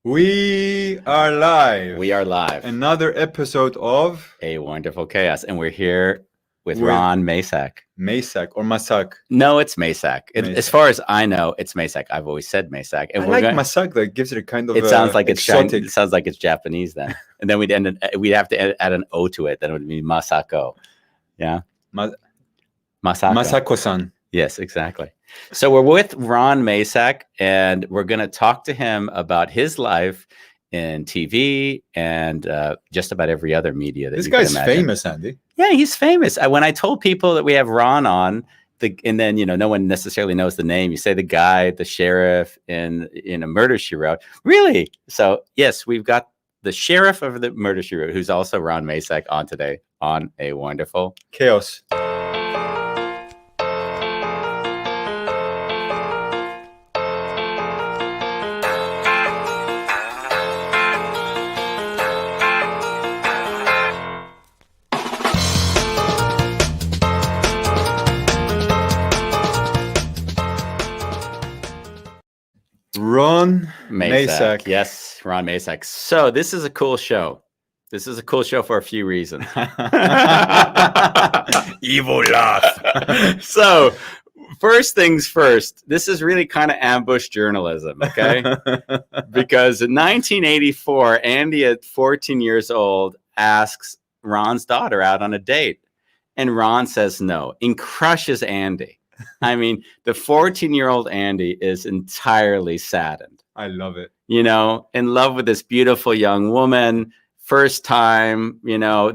We are live. We are live. Another episode of A Wonderful Chaos. And we're here with With- Ron Masak. Masak or Masak. No, it's Masak. Masak. As far as I know, it's Masak. I've always said Masak. And I like Masak. That gives it a kind of it sounds like exotic. it sounds like it's Japanese then. And then we'd have to add an O to it. Then it would be Masako. Yeah. Masako. Masako-san. Yes, exactly. So we're with Ron Masak, and we're going to talk to him about his life in TV and just about every other media that This you can guy's imagine. famous, Andy. Yeah, he's famous. When I told people that we have Ron on, and then no one necessarily knows the name. You say the guy, the sheriff in Murder, She Wrote. Really? So yes, we've got the sheriff of the Murder, She Wrote, who's also Ron Masak, on today on A Wonderful Chaos. Ron Masak. Yes, Ron Masak. So this is a cool show. This is a cool show for a few reasons. Evil laugh. So first things first, this is really kind of ambush journalism, okay? Because in 1984, Andy, at 14 years old, asks Ron's daughter out on a date. And Ron says no and crushes Andy. I mean, the 14-year-old Andy is entirely saddened. I love it. In love with this beautiful young woman. First time,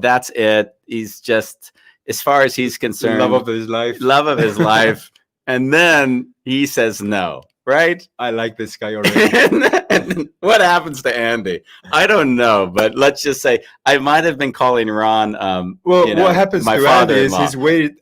that's it. He's just, as far as he's concerned, Love of his life. Love of his life. And then he says no, right? I like this guy already. And what happens to Andy? I don't know, but let's just say I might have been calling Ron. What happens my to Andy is father-in-law. he's waited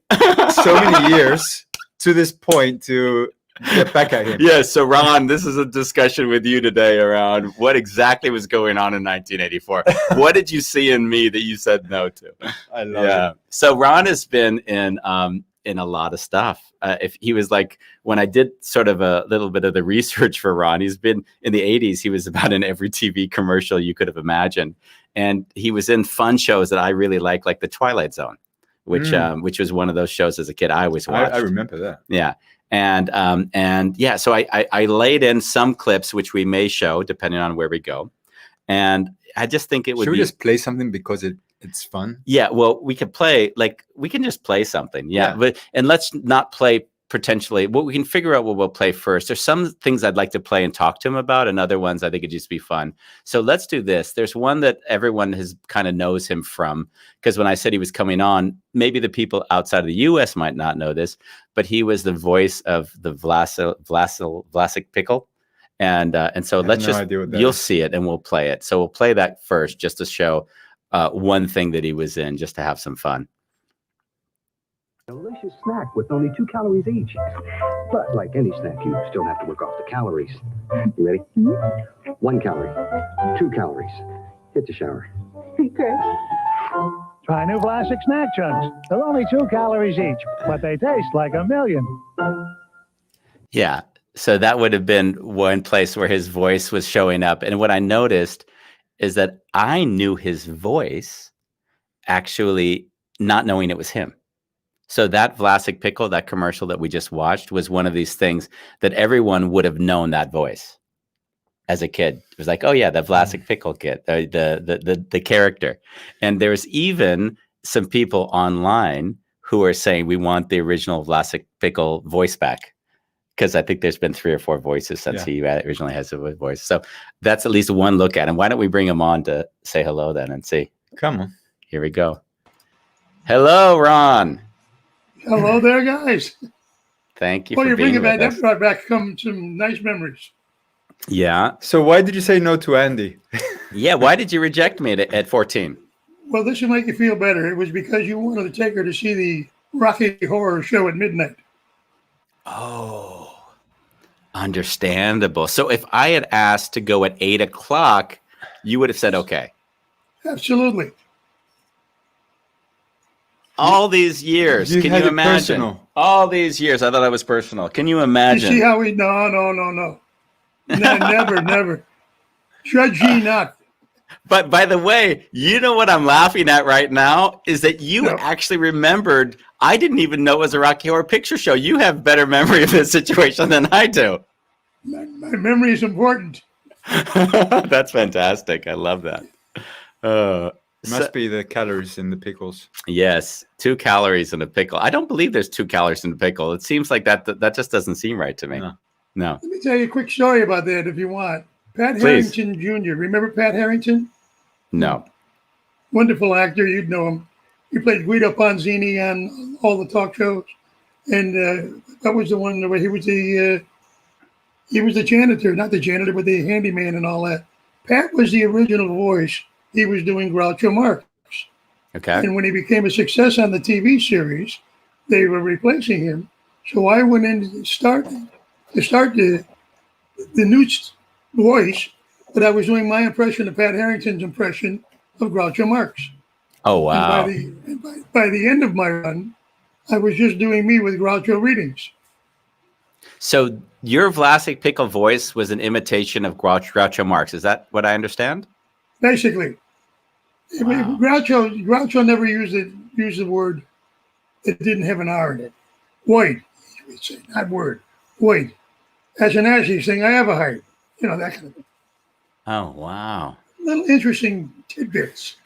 so many years to this point to get back at him. Yeah, so Ron, this is a discussion with you today around what exactly was going on in 1984. What did you see in me that you said no to? I love it. So Ron has been in a lot of stuff. If he was like, when I did sort of a little bit of the research for Ron, he's been in the 80s. He was about in every TV commercial you could have imagined, and he was in fun shows that I really like The Twilight Zone, which was one of those shows as a kid I always watched. I remember that. Yeah. And yeah, so I laid in some clips, which we may show depending on where we go. And I just think it would Should be. we just play something because it's fun? Yeah, well, we could play, we can just play something. Yeah. And let's not play potentially. Well, we can figure out what we'll play first. There's some things I'd like to play and talk to him about, and other ones I think it'd just be fun. So let's do this. There's one that everyone has kind of knows him from, because when I said he was coming on, maybe the people outside of the U.S. might not know this, but he was the voice of the Vlasic pickle. And so let's you'll see it and we'll play it. So we'll play that first just to show one thing that he was in, just to have some fun. Delicious snack with only 2 calories each. But like any snack, you still have to work off the calories. You ready? 1 calorie, 2 calories. Hit the shower. Okay. Try new Vlasic snack chunks. They're only 2 calories each, but they taste like a million. Yeah. So that would have been one place where his voice was showing up. And what I noticed is that I knew his voice actually not knowing it was him. So that Vlasic pickle, that commercial that we just watched, was one of these things that everyone would have known that voice as a kid. It was like, oh yeah, the Vlasic pickle kid, the character. And there's even some people online who are saying we want the original Vlasic pickle voice back, because I think there's been 3 or 4 voices since he originally has a voice. So that's at least one look at him. Why don't we bring him on to say hello then and see? Come on. Here we go. Hello, Ron. Hello there, guys. Thank you Well, for you're being bringing with us. that brought back some nice memories. Yeah. So why did you say no to Andy? Yeah. Why did you reject me at 14? Well, this will make you feel better. It was because you wanted to take her to see the Rocky Horror Show at midnight. Oh, understandable. So if I had asked to go at 8 o'clock, you would have said, okay. Absolutely. All these years, You can had you it imagine? personal. All these years, I thought I was personal. Can you You imagine? see how we? No. Never. Judge ye not. But by the way, you know what I'm laughing at right now is that you No. actually remembered. I didn't even know it was a Rocky Horror Picture Show. You have better memory of this situation than I do. My memory is important. That's fantastic. I love that. Must be the calories in the pickles. Yes, 2 calories in a pickle. I don't believe there's 2 calories in a pickle. It seems like that just doesn't seem right to me. No. Let me tell you a quick story about that if you want. Pat Please. Harrington Jr. Remember Pat Harrington? No. Wonderful actor. You'd know him. He played Guido Ponzini on all the talk shows. And that was the one where he was the janitor, not the janitor, but the handyman and all that. Pat was the original voice. He was doing Groucho Marx. Okay. And when he became a success on the TV series, they were replacing him. So I went in to start the new voice, but I was doing my impression of Pat Harrington's impression of Groucho Marx. Oh, wow. And by the end of my run, I was just doing me with Groucho readings. So your Vlasic Pickle voice was an imitation of Groucho Marx. Is that what I understand? Basically, Wow. Groucho never used the word that didn't have an R in it. Wait, he would say, not word. Wait, as an Nazi saying, I have a height. You know, that kind of thing. Oh, wow. Little interesting tidbits.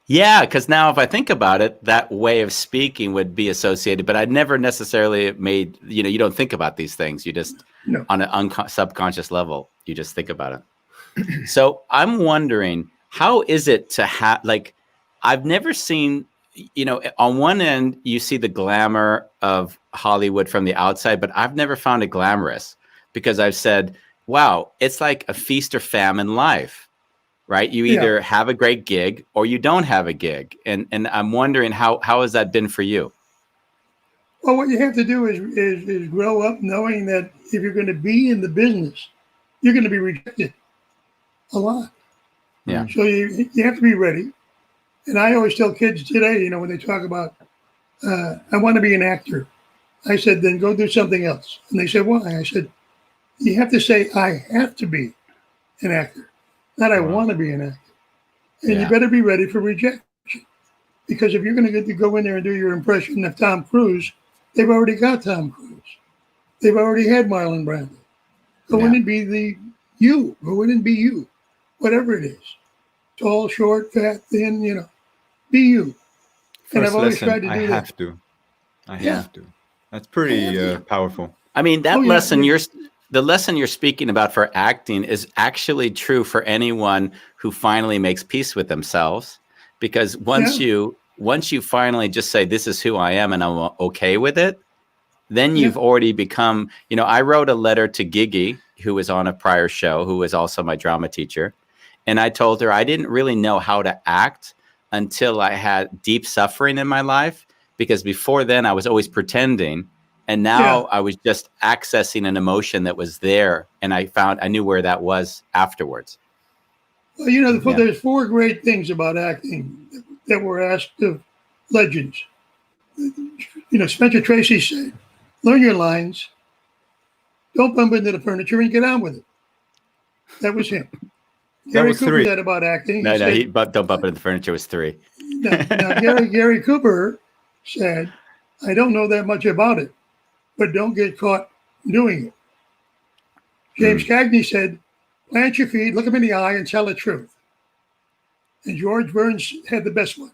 Yeah, because now if I think about it, that way of speaking would be associated, but I never necessarily made, you don't think about these things. You just, No. on a subconscious level, you just think about it. So I'm wondering, how is it to have, like, I've never seen, on one end, you see the glamour of Hollywood from the outside, but I've never found it glamorous because I've said, wow, it's like a feast or famine life, right? You either have a great gig or you don't have a gig. And I'm wondering how has that been for you? Well, what you have to do is grow up knowing that if you're going to be in the business, you're going to be rejected a lot. Yeah. So you have to be ready. And I always tell kids today, when they talk about, I want to be an actor. I said, then go do something else. And they said, why? I said, you have to say, I have to be an actor, not I want to be an actor. And you better be ready for rejection. Because if you're going to get to go in there and do your impression of Tom Cruise, they've already got Tom Cruise. They've already had Marlon Brando. Go in and be you. Go in and be you. Whatever it is. Tall, short, fat, thin, be you. And I've always tried to do that. I have to. That's pretty powerful. I mean, that the lesson you're speaking about for acting is actually true for anyone who finally makes peace with themselves. Because once you finally just say, this is who I am and I'm okay with it, then you've already become, I wrote a letter to Gigi, who was on a prior show, who was also my drama teacher. And I told her I didn't really know how to act until I had deep suffering in my life, because before then I was always pretending. And now I was just accessing an emotion that was there. And I knew where that was afterwards. Well, there's 4 great things about acting that were asked of legends. Spencer Tracy said, learn your lines, don't bump into the furniture, and get on with it. That was him. Gary Cooper 3. said about acting. No, don't bump into the furniture was 3. Now Gary Cooper said, I don't know that much about it, but don't get caught doing it. James Cagney said, plant your feet, look them in the eye, and tell the truth. And George Burns had the best one.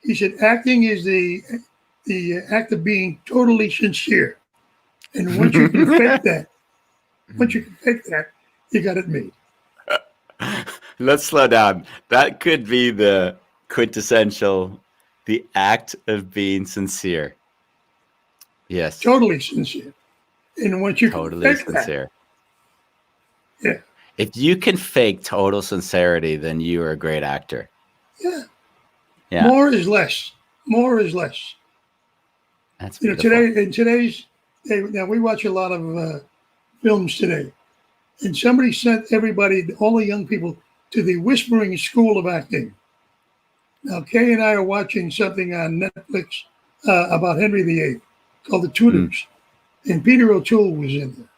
He said, acting is the act of being totally sincere. And once you can fake that, you got it made. Let's slow down. That could be the quintessential, the act of being sincere. Yes. Totally sincere. And once you totally can fake sincere. That, if you can fake total sincerity, then you are a great actor. Yeah. More is less. More is less. That's beautiful. Today's day, now we watch a lot of films today. And somebody sent everybody, all the young people, to the Whispering School of Acting. Now, Kay and I are watching something on Netflix about Henry VIII called The Tudors. And Peter O'Toole was in there.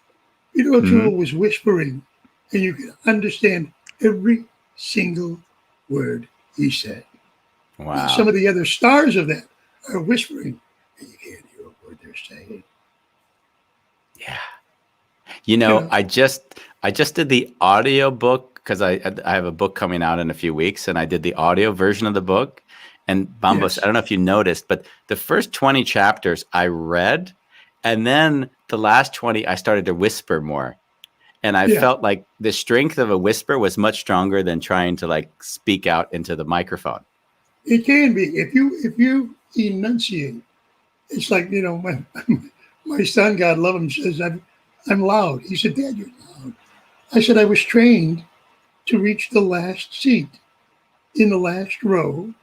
Peter O'Toole was whispering, and you could understand every single word he said. Wow. Some of the other stars of that are whispering, and you can't hear a word they're saying. Yeah. I just did the audio book because I have a book coming out in a few weeks, and I did the audio version of the book. And Bambos, Yes. I don't know if you noticed, but the first 20 chapters I read, and then the last 20 I started to whisper more. And I Yeah. felt like the strength of a whisper was much stronger than trying to like speak out into the microphone. It can be. If you enunciate, it's like, my son, God love him, says, I'm loud. He said, Dad, you're loud. I said, I was trained to reach the last seat in the last row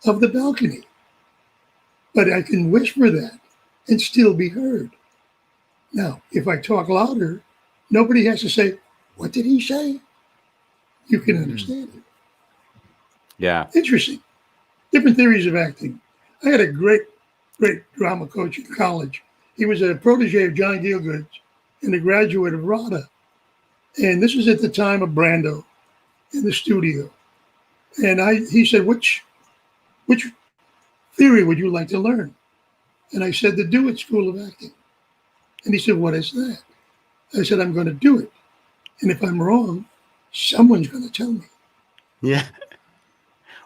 of the balcony. But I can whisper that and still be heard. Now, if I talk louder, nobody has to say, what did he say? You can understand it. Yeah. Interesting. Different theories of acting. I had a great drama coach in college. He was a protege of Johnny Dealgood and a graduate of RADA. And this was at the time of Brando in the studio. And he said, which theory would you like to learn? And I said, the Do It School of Acting. And he said, what is that? I said, I'm going to do it. And if I'm wrong, someone's going to tell me. Yeah.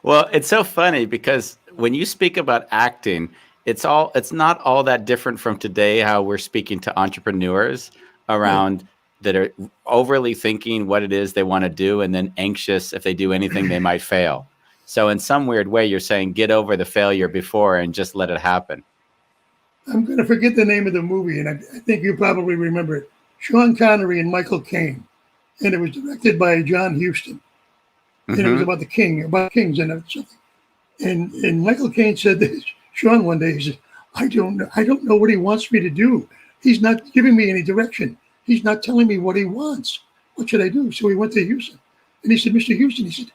Well, it's so funny because when you speak about acting, it's not all that different from today, how we're speaking to entrepreneurs around that are overly thinking what it is they want to do and then anxious if they do anything, they might fail. So in some weird way, you're saying get over the failure before and just let it happen. I'm going to forget the name of the movie, and I think you probably remember it. Sean Connery and Michael Caine. And it was directed by John Huston. And it was about kings and something. And Michael Caine said this, Sean one day, he said, I don't know what he wants me to do. He's not giving me any direction. He's not telling me what he wants. What should I do? So he went to Houston. And he said, Mr. Houston, he said,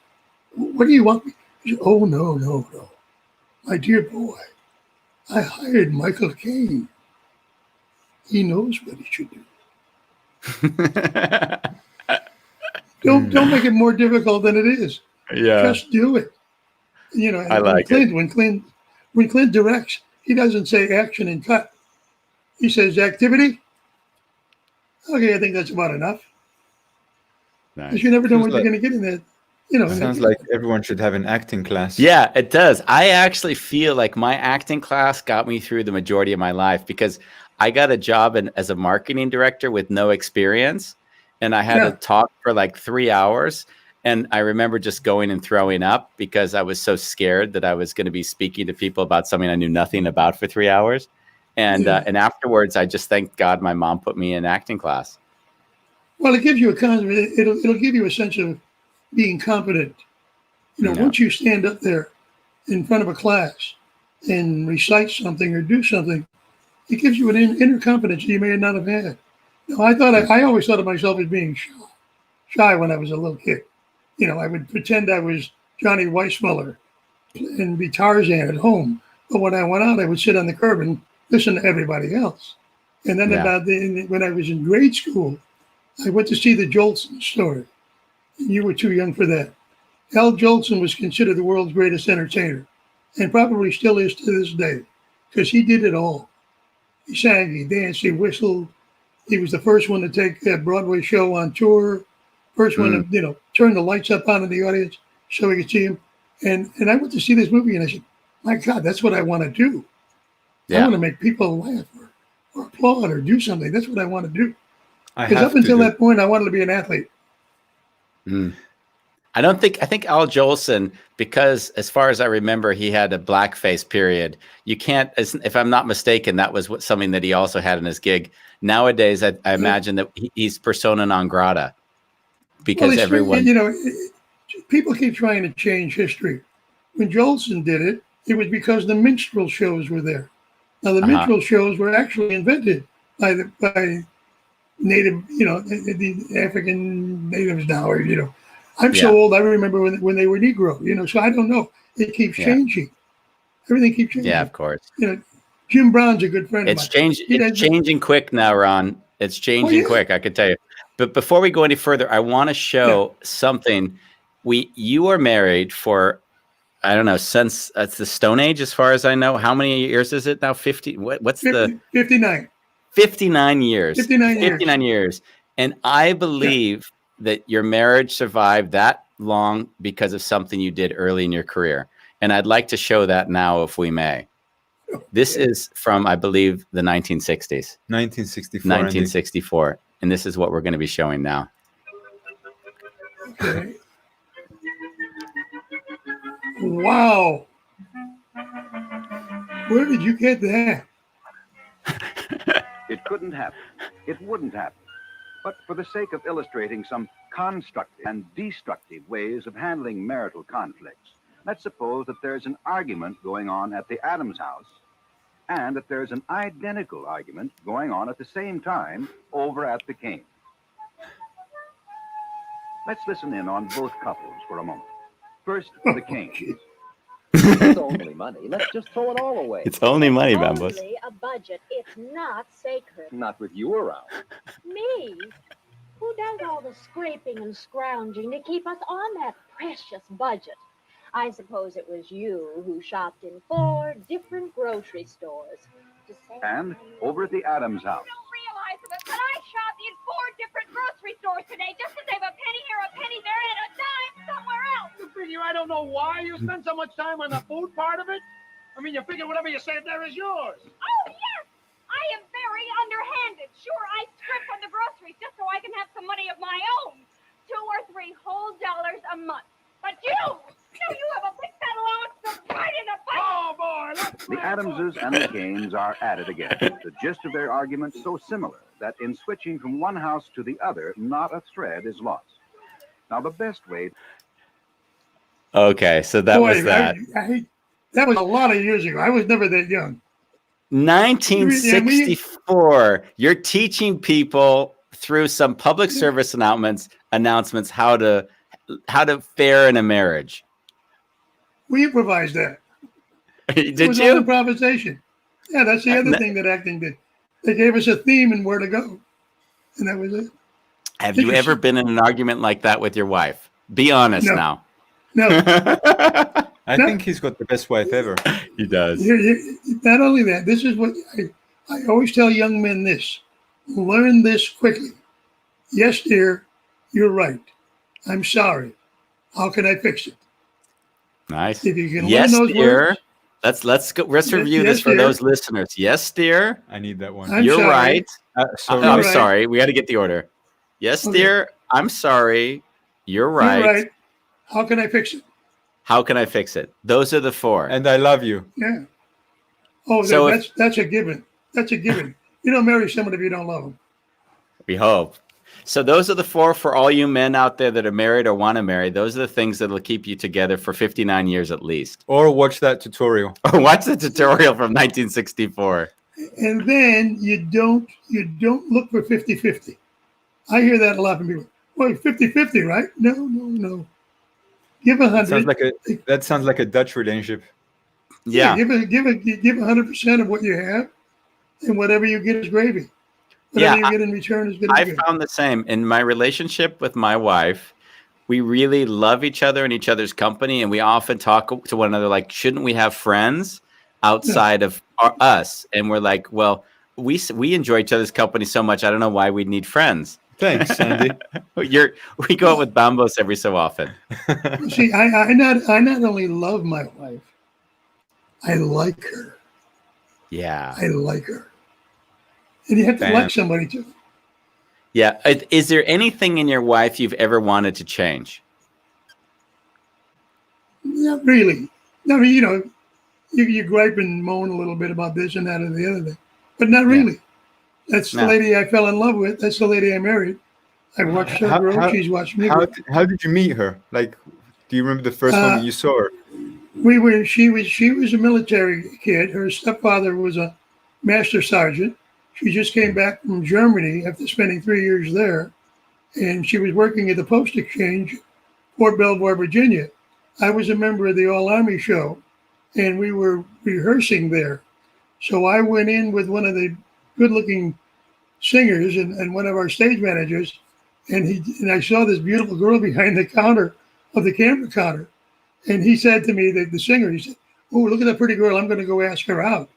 what do you want me? He said, oh, no. My dear boy, I hired Michael Caine. He knows what he should do. Don't make it more difficult than it is. Yeah. Just do it. I like it. When Clint directs, he doesn't say action and cut. He says activity. Okay, I think that's about enough. Nice. Because you never know Seems what like- you're going to get in that. Sounds like everyone should have an acting class. Yeah, it does. I actually feel like my acting class got me through the majority of my life because I got a job as a marketing director with no experience. And I had to talk for like 3 hours. And I remember just going and throwing up because I was so scared that I was going to be speaking to people about something I knew nothing about for 3 hours. And afterwards, I just thank God my mom put me in acting class. Well, it gives you it'll give you a sense of being competent. Once you stand up there in front of a class and recite something or do something, it gives you an inner confidence you may not have had. No, I always thought of myself as being shy when I was a little kid. I would pretend I was Johnny Weissmuller and be Tarzan at home. But when I went out, I would sit on the curb and listen to everybody else. And then when I was in grade school, I went to see the Jolson story. You were too young for that. Al Jolson was considered the world's greatest entertainer and probably still is to this day because he did it all. He sang, he danced, he whistled. He was the first one to take that Broadway show on tour. First one to, turn the lights up on in the audience so we could see him. And I went to see this movie and I said, my God, that's what I want to do. Yeah. I want to make people laugh or applaud or do something. That's what I want to do. Because up until that point, I wanted to be an athlete. I think Al Jolson, because as far as I remember, he had a blackface period. You can't, if I'm not mistaken, that was something that he also had in his gig. Nowadays, I imagine that he's persona non grata because everyone, people keep trying to change history. When Jolson did it, it was because the minstrel shows were there. Now, the minstrel shows were actually invented by native, the African natives now, or, I'm so old, I remember when they were Negro, so I don't know. It keeps changing. Everything keeps changing. Yeah, of course. Jim Brown's a good friend of mine. It's changing quick now, Ron. It's changing quick, I could tell you. But before we go any further, I want to show something. You are married for, I don't know, since it's the Stone Age, as far as I know. How many years is it now? 50? What's 59. 59 years. 59 years. 59 years. And I believe that your marriage survived that long because of something you did early in your career. And I'd like to show that now, if we may. This is from, I believe, the 1960s. 1964. 1964. And this is what we're going to be showing now. Okay. Wow. Where did you get that? It couldn't happen. It wouldn't happen. But for the sake of illustrating some constructive and destructive ways of handling marital conflicts, let's suppose that there's an argument going on at the Adams house and that there's an identical argument going on at the same time over at the Kane. Let's listen in on both couples for a moment. First, the Kane. It's only money. Let's just throw it all away. It's only money, Bambos. Only a budget. It's not sacred. Not with you around. Me? Who does all the scraping and scrounging to keep us on that precious budget? I suppose it was you who shopped in 4 different grocery stores. To save And money. over at the Adams house. You don't realize it, but I shopped in 4 different grocery stores today just to save a penny here, a penny there, and a dime somewhere else. You figure I don't know why you spend so much time on the food part of it? I mean, you figure whatever you save there is yours. Oh, yes! I am very underhanded. Sure, I strip from the groceries just so I can have some money of my own. 2 or 3 whole dollars a month. But you have a big fat allowance right in the budget. Oh, boy. That's The Adamses and the Kanes are at it again. The gist of their argument so similar that in switching from one house to the other, not a thread is lost. Now, the best way... Okay, so that was that. That was a lot of years ago. I was never that young. 1964. You're teaching people through some public service announcements how to fare in a marriage. We improvised that. Did It was all you? improvisation. Yeah, that's the other thing that acting did. They gave us a theme and where to go. And that was it. Have you ever been in an argument like that with your wife? Be honest No. now. No, I think he's got the best wife ever. He does. not only that, this is what I always tell young men this. Learn this quickly. Yes, dear, you're right. I'm sorry. How can I fix it? Nice. If you can Yes, learn those dear. words. Let's review Yes, this for dear. those listeners. Yes, dear. I need that one. I'm You're sorry. right. Sorry. I'm right. sorry. We got to get the order. Yes, Okay. dear. I'm sorry. You're right. You're right. How can I fix it? How can I fix it? Those are the 4. And I love you. Yeah. Oh, So that's a given. That's a given. You don't marry someone if you don't love them. We hope. So those are the 4 for all you men out there that are married or want to marry. Those are the things that will keep you together for 59 years at least. Or watch that tutorial. Or watch the tutorial from 1964. And then you don't look for 50-50. I hear that a lot from people. Well, 50-50, right? No. Give 100. That sounds like a Dutch relationship. Yeah. Give 100% of what you have, and whatever you get is gravy. Whatever you get in return is going to be I good. found the same in my relationship with my wife. We really love each other and each other's company, and we often talk to one another like, shouldn't we have friends outside of us? And we're like, well, we enjoy each other's company so much. I don't know why we'd need friends. Thanks, Andy. We go out with Bambos every so often. See, I not only love my wife, I like her. Yeah. I like her. And you have to like somebody too. Yeah. Is there anything in your wife you've ever wanted to change? Not really. I mean, you gripe and moan a little bit about this and that and the other thing, but not really. That's the lady I fell in love with. That's the lady I married. I watched her grow. She's watched me grow. How did you meet her? Like, do you remember the first moment you saw her? She was a military kid. Her stepfather was a master sergeant. She just came back from Germany after spending 3 years there, and she was working at the Post Exchange, Fort Belvoir, Virginia. I was a member of the All Army show, and we were rehearsing there. So I went in with one of the good-looking singers and one of our stage managers, and I saw this beautiful girl behind the counter of the camera counter, and he said to me, the singer, he said, "Oh, look at that pretty girl. I'm going to go ask her out."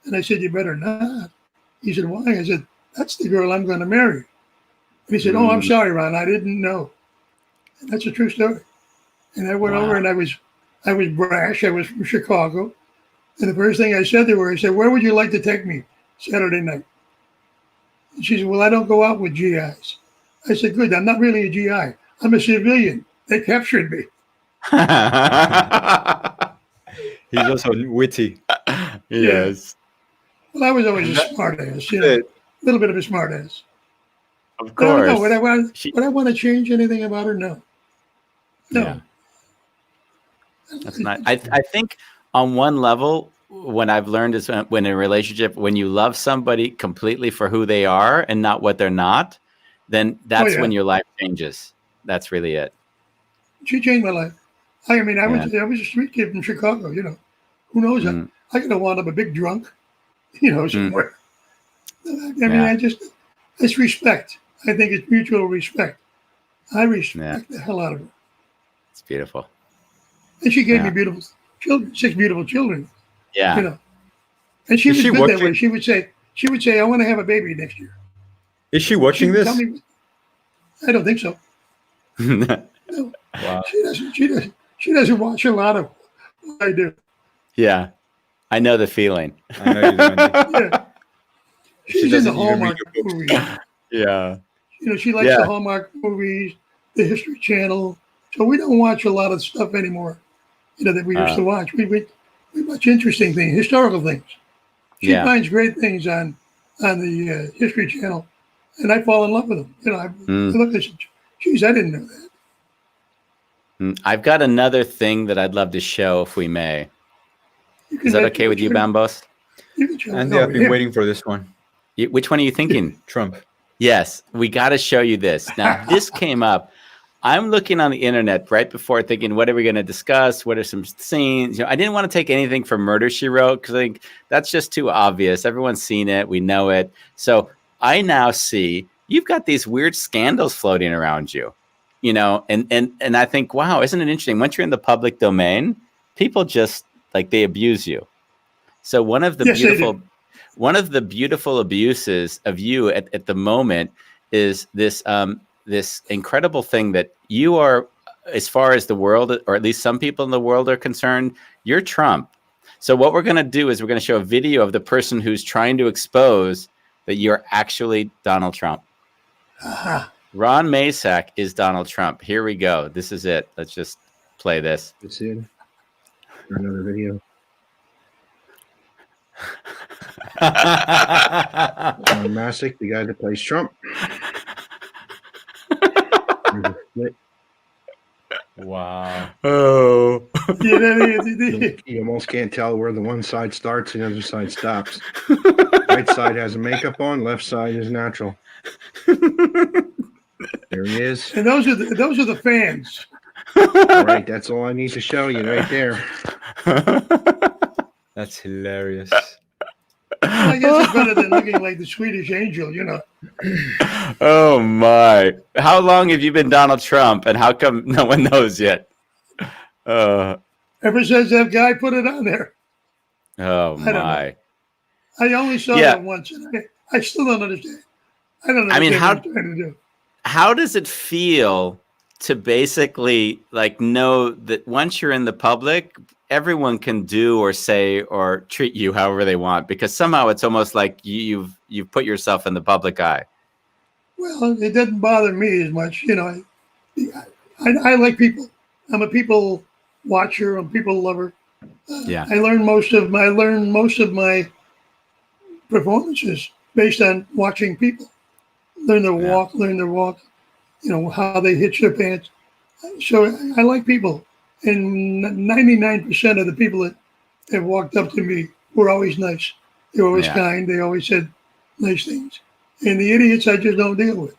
And I said, "You better not." He said, "Why?" I said, "That's the girl I'm going to marry." And he said, "Oh, I'm sorry, Ron. I didn't know." And that's a true story. And I went over and I was brash. I was from Chicago. And the first thing I said to her, I said, "Where would you like to take me Saturday night?" And she said, "Well, I don't go out with GIs." I said, "Good. I'm not really a GI. I'm a civilian. They captured me." He's also witty. Yes. Well, I was always a smart ass, a little bit of a smart ass. Of I don't know. course. Would I want to change anything about her? No. No. Yeah. That's nice. I think on one level, what I've learned is when in a relationship, when you love somebody completely for who they are and not what they're not, then that's when your life changes. That's really it. She changed my life. I mean, I was a street kid from Chicago. Who knows? I could have wound up a big drunk, somewhere. I mean, it's respect. I think it's mutual respect. I respect the hell out of her. It's beautiful. And she gave me beautiful children, 6 beautiful children. Yeah. And she was good that way. She would say, "I want to have a baby next year." Is she watching this? I don't think so. No. Wow. She doesn't watch a lot of what I do. Yeah. I know the feeling. I know you do. Yeah. She's in the Hallmark movies. Yeah. She likes the Hallmark movies, the History Channel. So we don't watch a lot of stuff anymore, that we used to watch. We watch interesting things, historical things. She finds great things on the History Channel, and I fall in love with them. I look at it, geez, I didn't know that. I've got another thing that I'd love to show if we may. Is that okay with you, Bambos? Andy, I've been waiting for this one. Which one are you thinking? Trump. Yes, we got to show you this. Now, this came up. I'm looking on the internet right before thinking, what are we going to discuss? What are some scenes? I didn't want to take anything from Murder, She Wrote because I think that's just too obvious. Everyone's seen it. We know it. So I now see you've got these weird scandals floating around you, and I think, wow, isn't it interesting? Once you're in the public domain, people just they abuse you. So one of the beautiful abuses of you at the moment is this this incredible thing that you are, as far as the world, or at least some people in the world are concerned, you're Trump. So what we're going to do is we're going to show a video of the person who's trying to expose that you're actually Donald Trump. Ron Masak is Donald Trump. Here we go. This is it. Let's just play this. It's in another video. Ron Masak, the guy that plays Trump. Wow. Oh. You almost can't tell where the one side starts and the other side stops. Right side has a makeup on, left side is natural. There he is. And those are the fans. All right, that's all I need to show you right there. That's hilarious. I guess it's better than looking like the Swedish Angel, Oh my! How long have you been Donald Trump, and how come no one knows yet? Ever since that guy put it on there. Oh my! I only saw it once, and I still don't understand. I don't understand what I'm trying to do. How does it feel to basically know that once you're in the public, everyone can do or say or treat you however they want, because somehow it's almost like you've put yourself in the public eye? Well, it doesn't bother me as much. I like people. I'm a people watcher. I'm a people lover. I learn most of my performances based on watching people. Learn their walk, how they hitch their pants. So I like people. And 99% of the people that have walked up to me were always nice. They were always kind. They always said nice things. And the idiots I just don't deal with.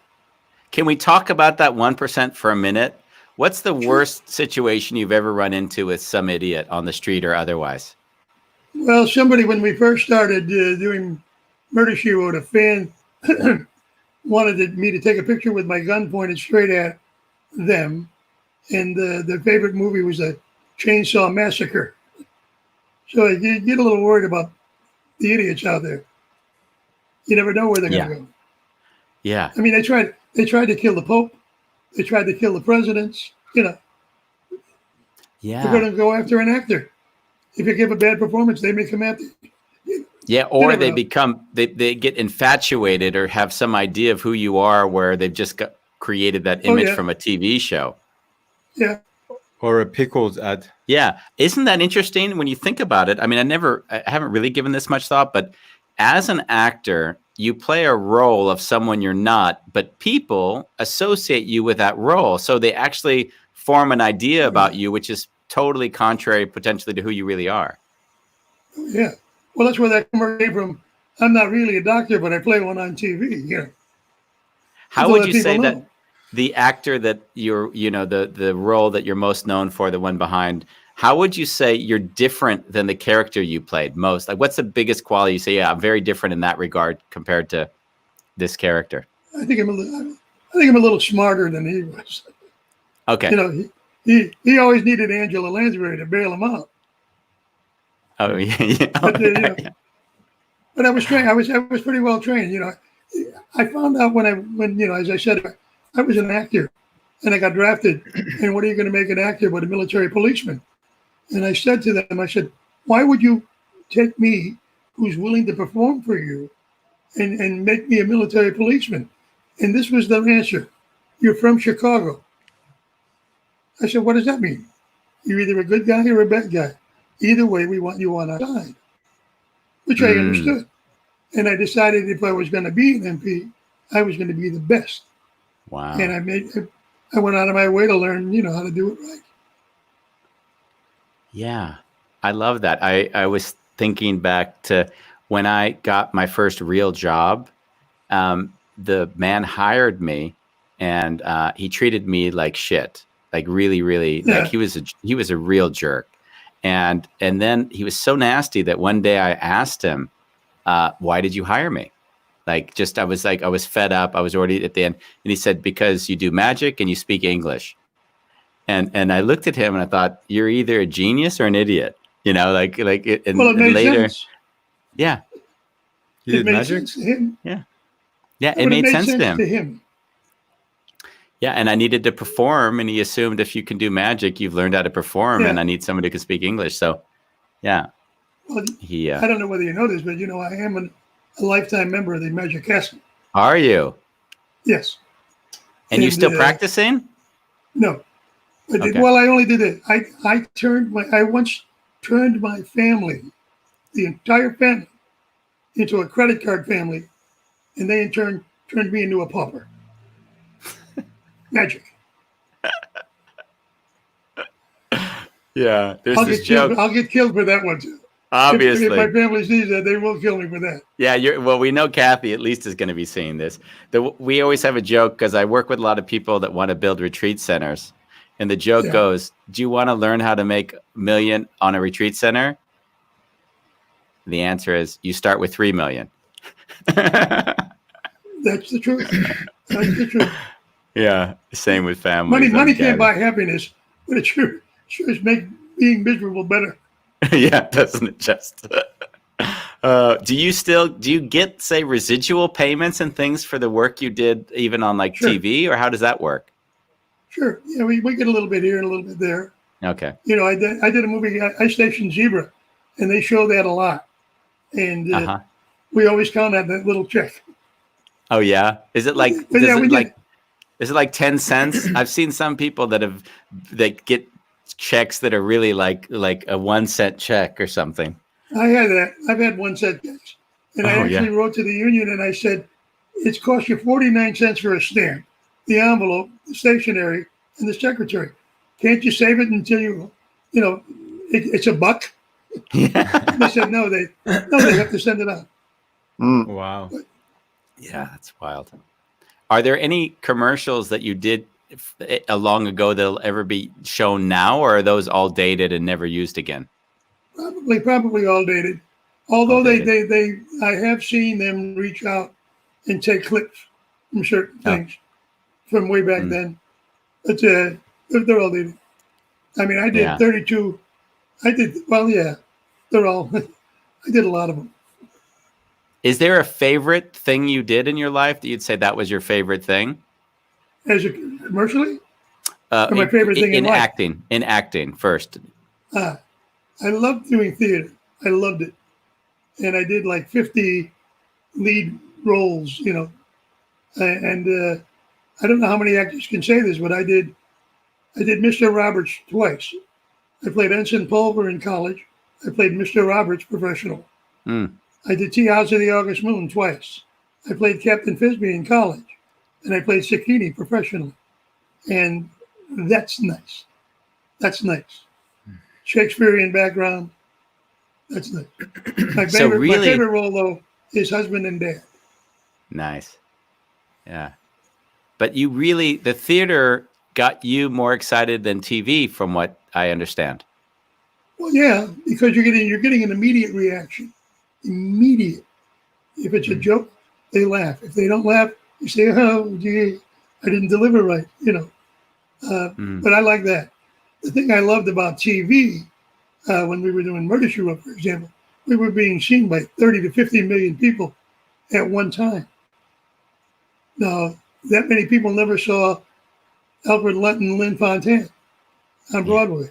Can we talk about that 1% for a minute? What's the worst situation you've ever run into with some idiot on the street or otherwise? Well, somebody, when we first started doing Murder, She Wrote, a fan wanted me to take a picture with my gun pointed straight at them, and their favorite movie was a Chainsaw Massacre. So you get a little worried about the idiots out there. You never know where they're going to go. Yeah. I mean, they tried to kill the Pope. They tried to kill the presidents. You know. Yeah. They're going to go after an actor. If you give a bad performance, they may come after you. Yeah, or they get infatuated or have some idea of who you are where they've just created that image from a TV show. Yeah. Or a pickles ad. Yeah. Isn't that interesting when you think about it? I mean, I haven't really given this much thought, but as an actor, you play a role of someone you're not, but people associate you with that role. So they actually form an idea about you, which is totally contrary potentially to who you really are. Yeah. Well, that's where that came from. I'm not really a doctor, but I play one on TV. You know. How would you say that the actor that the role that you're most known for, the one behind, how would you say you're different than the character you played most? Like, what's the biggest quality you say, yeah, I'm very different in that regard compared to this character? I think I'm a little smarter than he was. Okay. You know, he always needed Angela Lansbury to bail him out. Oh yeah. But I was trained. I was pretty well trained. You know, I found out when as I said, I was an actor, and I got drafted. And what are you going to make an actor but a military policeman? And I said to them, I said, why would you take me, who's willing to perform for you, and make me a military policeman? And this was the answer: you're from Chicago. I said, what does that mean? You're either a good guy or a bad guy. Either way, we want you on our side, which I understood. And I decided if I was going to be an MP, I was going to be the best. Wow. And I went out of my way to learn, how to do it right. Yeah, I love that. I was thinking back to when I got my first real job. The man hired me, and he treated me like shit, like really, really. Like he was a real jerk, and then he was so nasty that one day I asked him, "Why did you hire me?" Like, I was fed up. I was already at the end, and he said, "Because you do magic and you speak English." And I looked at him and I thought, you're either a genius or an idiot, and Well, it and made later, sense. yeah, He did It made magic? sense to him. yeah, But it made sense to him. to him. Yeah, and I needed to perform, and he assumed if you can do magic, you've learned how to perform, Yeah. and I need someone who can speak English. So, yeah, Well, he. I don't know whether you know this, but I am a lifetime member of the Magic Castle. Are you? Yes. And you still uh, practicing? No. Okay. Well, I only did it. I once turned my family, the entire family, into a credit card family, and they in turn turned me into a pauper. Magic. Yeah, there's this joke. I'll get killed for that one too. Obviously, If my family sees that, they will kill me for that. yeah. Well, we know Kathy at least is going to be seeing this. We always have a joke because I work with a lot of people that want to build retreat centers, and the joke goes, "Do you want to learn how to make $1 million on a retreat center?" The answer is, you start with 3 million. That's the truth. That's the truth. Yeah, same with families. Money can't buy happiness, but it sure is make being miserable better. Yeah, doesn't it just? Do you get, say, residual payments and things for the work you did even on Sure. TV, or how does that work? Sure. Yeah, we get a little bit here and a little bit there. Okay. I did a movie, I Station Zebra, and they show that a lot. And we always count on that little check. Oh yeah. Is it like? But yeah, we did. Is it like 10 cents? I've seen some people that get checks that are really like a 1 cent check or something. I had that. I've had 1 cent checks. And I actually wrote to the union and I said, it's cost you 49 cents for a stamp, the envelope, the stationery, and the secretary. Can't you save it until it's a buck? They said, no, they have to send it out. Wow. Yeah, that's wild. Are there any commercials that you did long ago that'll ever be shown now, or are those all dated and never used again? Probably all dated. Although I have seen them reach out and take clips from certain Oh. things from way back Mm. then. But they're all dated. I mean, I did Yeah. 32. They're all. I did a lot of them. Is there a favorite thing you did in your life that you'd say that was your favorite thing? Commercially, or my favorite thing in life. In acting first. I loved doing theater. I loved it, and I did like 50 lead roles. And I don't know how many actors can say this, but I did Mr. Roberts twice. I played Ensign Pulver in college. I played Mr. Roberts professional. Mm. I did Tea House of the August Moon twice. I played Captain Fisby in college, and I played Sakini professionally. And that's nice. That's nice. Shakespearean background. That's nice. My favorite role, though, is husband and dad. Nice. Yeah. But the theater got you more excited than TV, from what I understand. Well, yeah, because you're getting an immediate reaction. Immediate. If it's a joke, they laugh. If they don't laugh, you say, "Oh, gee, I didn't deliver right," But I like that. The thing I loved about TV, when we were doing Murder, She Wrote, for example, we were being seen by 30 to 50 million people at one time. Now, that many people never saw Alfred Lenton and Lynn Fontanne on Broadway.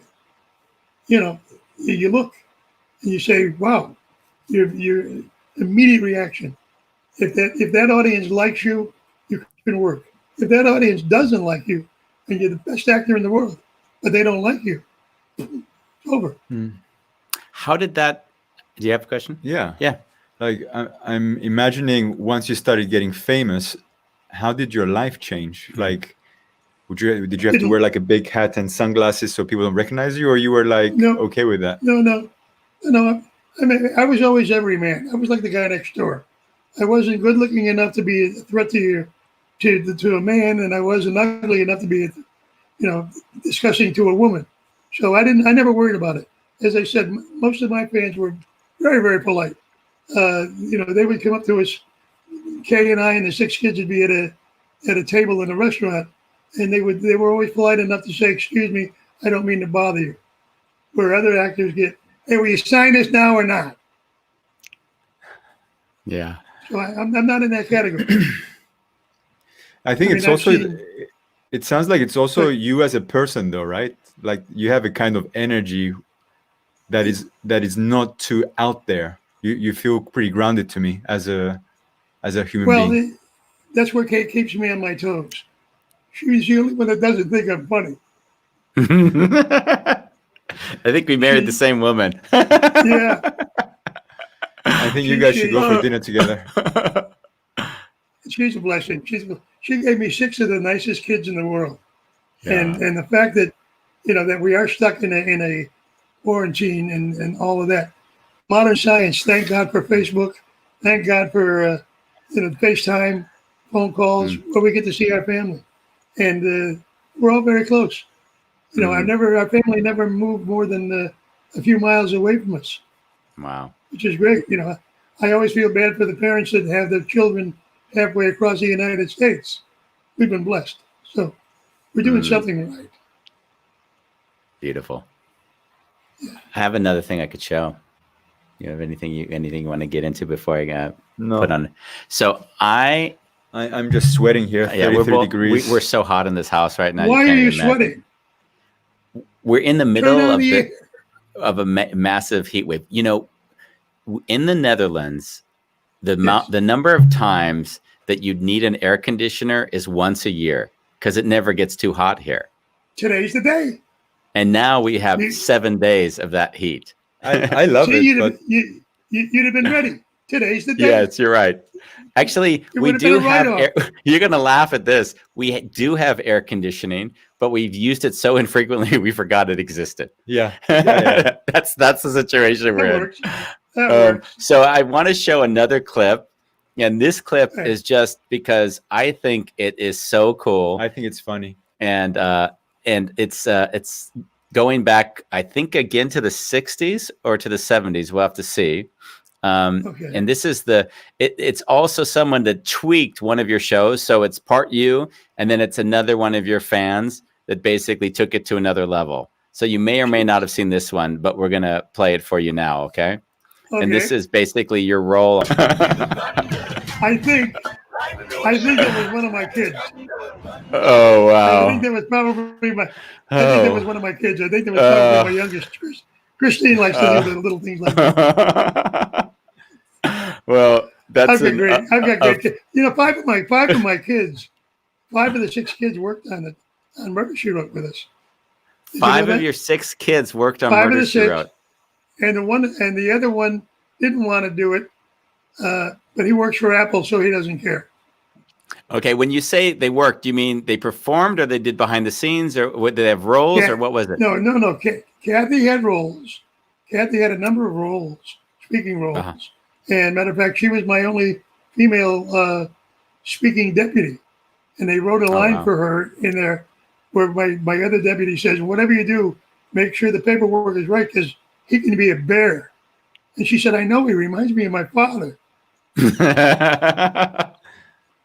You look and you say, "Wow," your immediate reaction. If that audience likes you, you can work. If that audience doesn't like you, and you're the best actor in the world, but they don't like you, it's over. How did that? Do you have a question? Yeah. Yeah. Like I'm imagining once you started getting famous, how did your life change? Like, did you have to wear like a big hat and sunglasses so people don't recognize you, or you were like okay with that? No. I mean, I was always every man. I was like the guy next door. I wasn't good looking enough to be a threat to a man, and I wasn't ugly enough to be, disgusting to a woman. So I never worried about it. As I said, most of my fans were very, very polite. They would come up to us, Kay and I and the 6 kids would be at a table in a restaurant, and they were always polite enough to say, "Excuse me, I don't mean to bother you." Where other actors get, "Hey, will you sign this now or not?" Yeah. So I'm not in that category. It sounds like it's also you as a person, though, right? Like you have a kind of energy that is not too out there. You feel pretty grounded to me as a human being. That's where Kate keeps me on my toes. She's the only one that doesn't think I'm funny. I think we married the same woman. Yeah. I think you guys should go for dinner together. She's a blessing. She gave me 6 of the nicest kids in the world, Yeah. and the fact that that we are stuck in a quarantine and all of that. Modern science. Thank God for Facebook. Thank God for FaceTime, phone calls where we get to see our family, and we're all very close. Our family never moved more than a few miles away from us. Wow. Which is great. I always feel bad for the parents that have their children halfway across the United States. We've been blessed. So we're doing something right. Beautiful. Yeah. I have another thing I could show. You have anything you want to get into before I put on? So I'm just sweating here. 33 degrees. We're so hot in this house right now. Why are you sweating? We're in the middle of a massive heat wave. In the Netherlands, the number of times that you'd need an air conditioner is once a year because it never gets too hot here. Today's the day. And now we have 7 days of that heat. I love it. You'd have been ready. Today's the day. Yes, you're right. Actually, we do have you're going to laugh at this. We do have air conditioning, but we've used it so infrequently we forgot it existed. Yeah. That's the situation we're in. That works. So I want to show another clip. And this clip is just because I think it is so cool. I think it's funny. And it's going back, I think, again to the 60s or to the 70s. We'll have to see. Okay. And this is it's also someone that tweaked one of your shows. So it's part you, and then it's another one of your fans that basically took it to another level. So you may or may not have seen this one, but we're going to play it for you now. Okay. And this is basically your role. I think it was one of my kids. Oh, wow. I think that was probably one of my kids. I think that was probably my youngest. Christine likes to do the little things like that. Well, that's I've got great kids. You know, five of my kids, 5 of the 6 kids worked on Murder, She Wrote with us. Did 5 of your 6 kids worked on 5 Murder, of the She 6, Wrote. and the other one didn't want to do it, but he works for Apple, so he doesn't care. Okay, when you say they worked, do you mean they performed, or they did behind the scenes, or did they have roles, or what was it? No. Kathy had roles. Kathy had a number of roles, speaking roles. And matter of fact, she was my only female speaking deputy. And they wrote a line for her in there where my other deputy says, whatever you do, make sure the paperwork is right, because he can be a bear. And she said, I know, he reminds me of my father.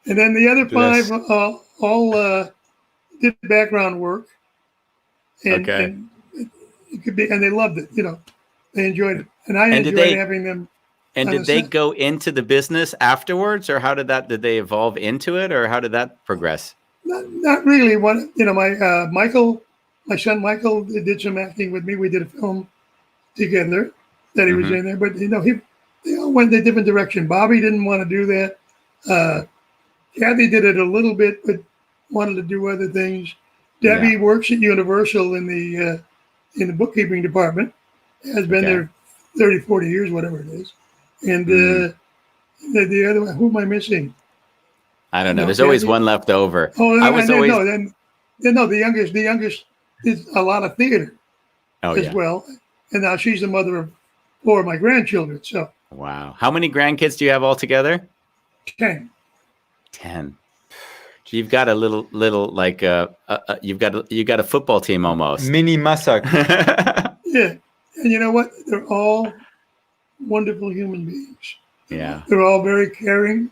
And then the other 5 all did background work. And it could be, and they loved it, you know. They enjoyed it. And I enjoyed having them. And did they go into the business afterwards, or how did they evolve into it, or how did that progress? Not really. My son Michael did some acting with me. We did a film together that he was in there, but you know, they all went a different direction. Bobby didn't want to do that. Kathy did it a little bit, but wanted to do other things. Debbie works at Universal in the bookkeeping department. Has been there 30, 40 years, whatever it is. And the other one, who am I missing? I don't know. There's always one left over. Oh, the youngest did a lot of theater as well. And now she's the mother of 4 of my grandchildren. So wow. How many grandkids do you have altogether? 10. 10. You've got a little like you got a football team almost. Mini Masak. Yeah. And you know what? They're all wonderful human beings. Yeah. They're all very caring.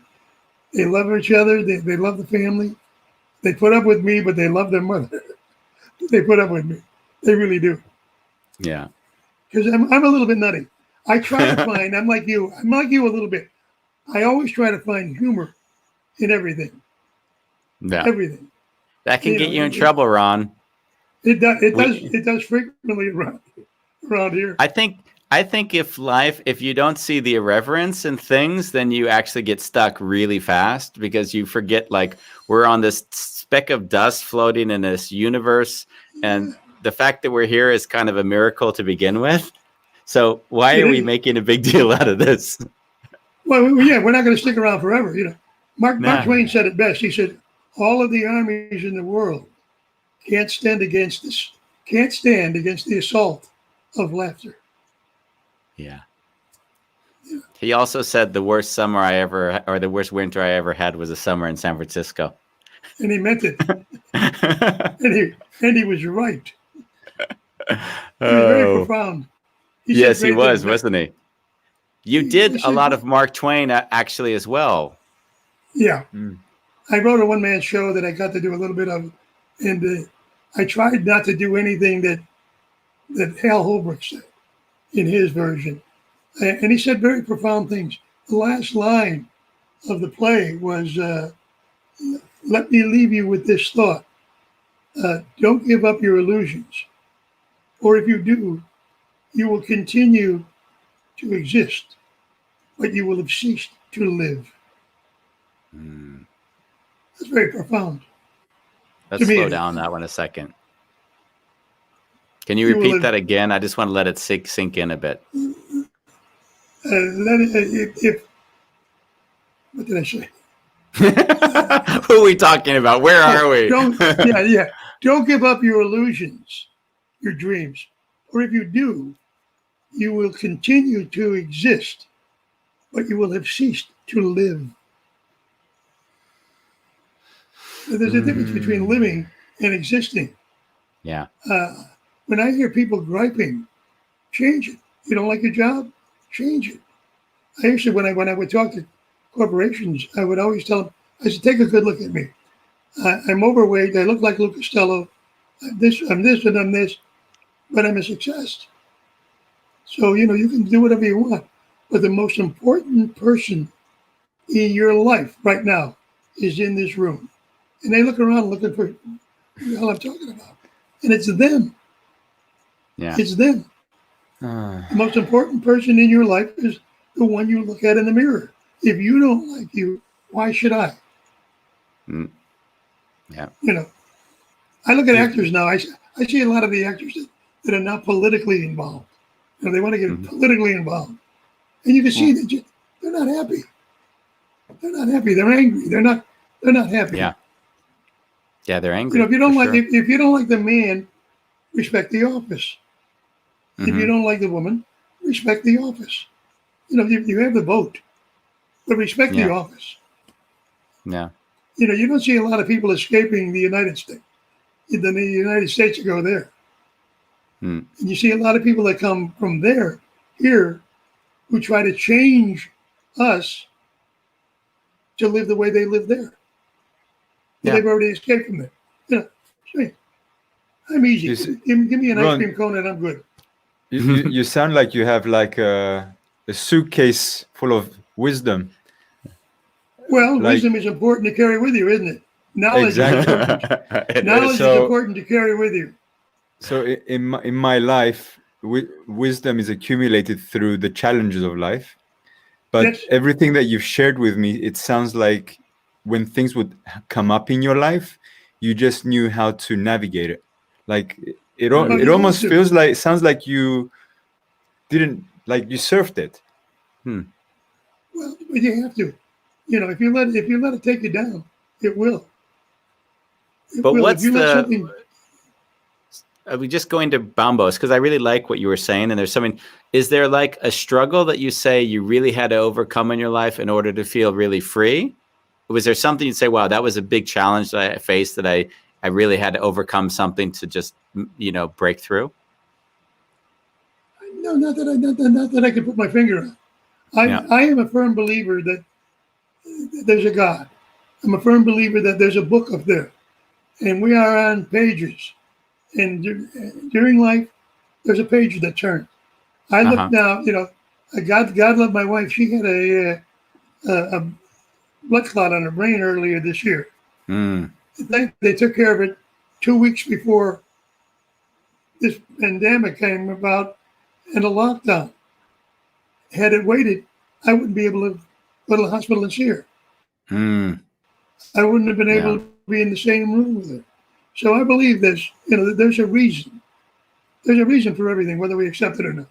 They love each other. They love the family. They put up with me, but they love their mother. They put up with me. They really do. Yeah. Because I'm a little bit nutty. I try to find, I'm like you a little bit. I always try to find humor in everything. Yeah. Everything. That can get you in trouble, Ron. It does frequently around here. I think if you don't see the irreverence in things, then you actually get stuck really fast, because you forget, like, we're on this speck of dust floating in this universe, and the fact that we're here is kind of a miracle to begin with. So why are we making a big deal out of this? Well, yeah, we're not going to stick around forever. You know, Mark Twain said it best. He said, all of the armies in the world can't stand against the assault of laughter. Yeah. He also said the worst the worst winter I ever had was a summer in San Francisco. And he meant it. and he was right. He was very profound. Yes, he was, wasn't he? You did a lot of Mark Twain actually as well. Yeah. I wrote a one-man show that I got to do a little bit of, and I tried not to do anything that Hal Holbrook said in his version. And he said very profound things. The last line of the play was, let me leave you with this thought. Don't give up your illusions. Or if you do, you will continue to exist, but you will have ceased to live. That's very profound. Let's slow down that one a second. Can you repeat that again? I just want to let it sink in a bit. What did I say? Who are we talking about? Where are we? Don't give up your illusions, your dreams. Or if you do, you will continue to exist, but you will have ceased to live. So there's a difference between living and existing. Yeah. When I hear people griping, change it. You don't like your job? Change it. I used to, when I would talk to corporations, I would always tell them, I said, take a good look at me. I'm overweight. I look like Lou Costello. I'm this, and I'm this, but I'm a success. So, you can do whatever you want. But the most important person in your life right now is in this room. And they look around looking for who the hell I'm talking about. And it's them. Yeah. It's them. The most important person in your life is the one you look at in the mirror. If you don't like you, why should I? Yeah. I look at actors now. I see a lot of the actors that are not politically involved. They want to get politically involved. And you can see that they're not happy. They're not happy. They're angry. They're not happy. Yeah. Yeah, they're angry. If you don't like if you don't like the man, respect the office. If you don't like the woman, respect the office. You have the vote, but respect the office. Yeah. You don't see a lot of people escaping the United States. The United States to go there. And you see a lot of people that come from here, who try to change us to live the way they live there. Yeah. They've already escaped from there. I'm easy. Give me an ice cream cone and I'm good. You sound like you have like a suitcase full of wisdom. Well, wisdom is important to carry with you, isn't it? Knowledge is important. Knowledge is important to carry with you. So in my life, wisdom is accumulated through the challenges of life. But everything that you've shared with me, it sounds like when things would come up in your life, you just knew how to navigate it. Like it almost sounds like you didn't, like you surfed it. Well, but you have to. If you let it take you down, it will. But what's are we just going to Bambos? Because I really like what you were saying. And there's something, is there like a struggle that you say you really had to overcome in your life in order to feel really free? Or was there something you'd say, wow, that was a big challenge that I faced, that I really had to overcome something to just, break through? No, not that I can put my finger on. I am a firm believer that there's a God. I'm a firm believer that there's a book up there. And we are on pages. And during life, there's a page that turns. I look now, God loved my wife. She had a blood clot on her brain earlier this year. They took care of it 2 weeks before this pandemic came about and a lockdown. Had it waited, I wouldn't be able to go to the hospital and see her. I wouldn't have been able to be in the same room with her. So I believe there's a reason. There's a reason for everything, whether we accept it or not.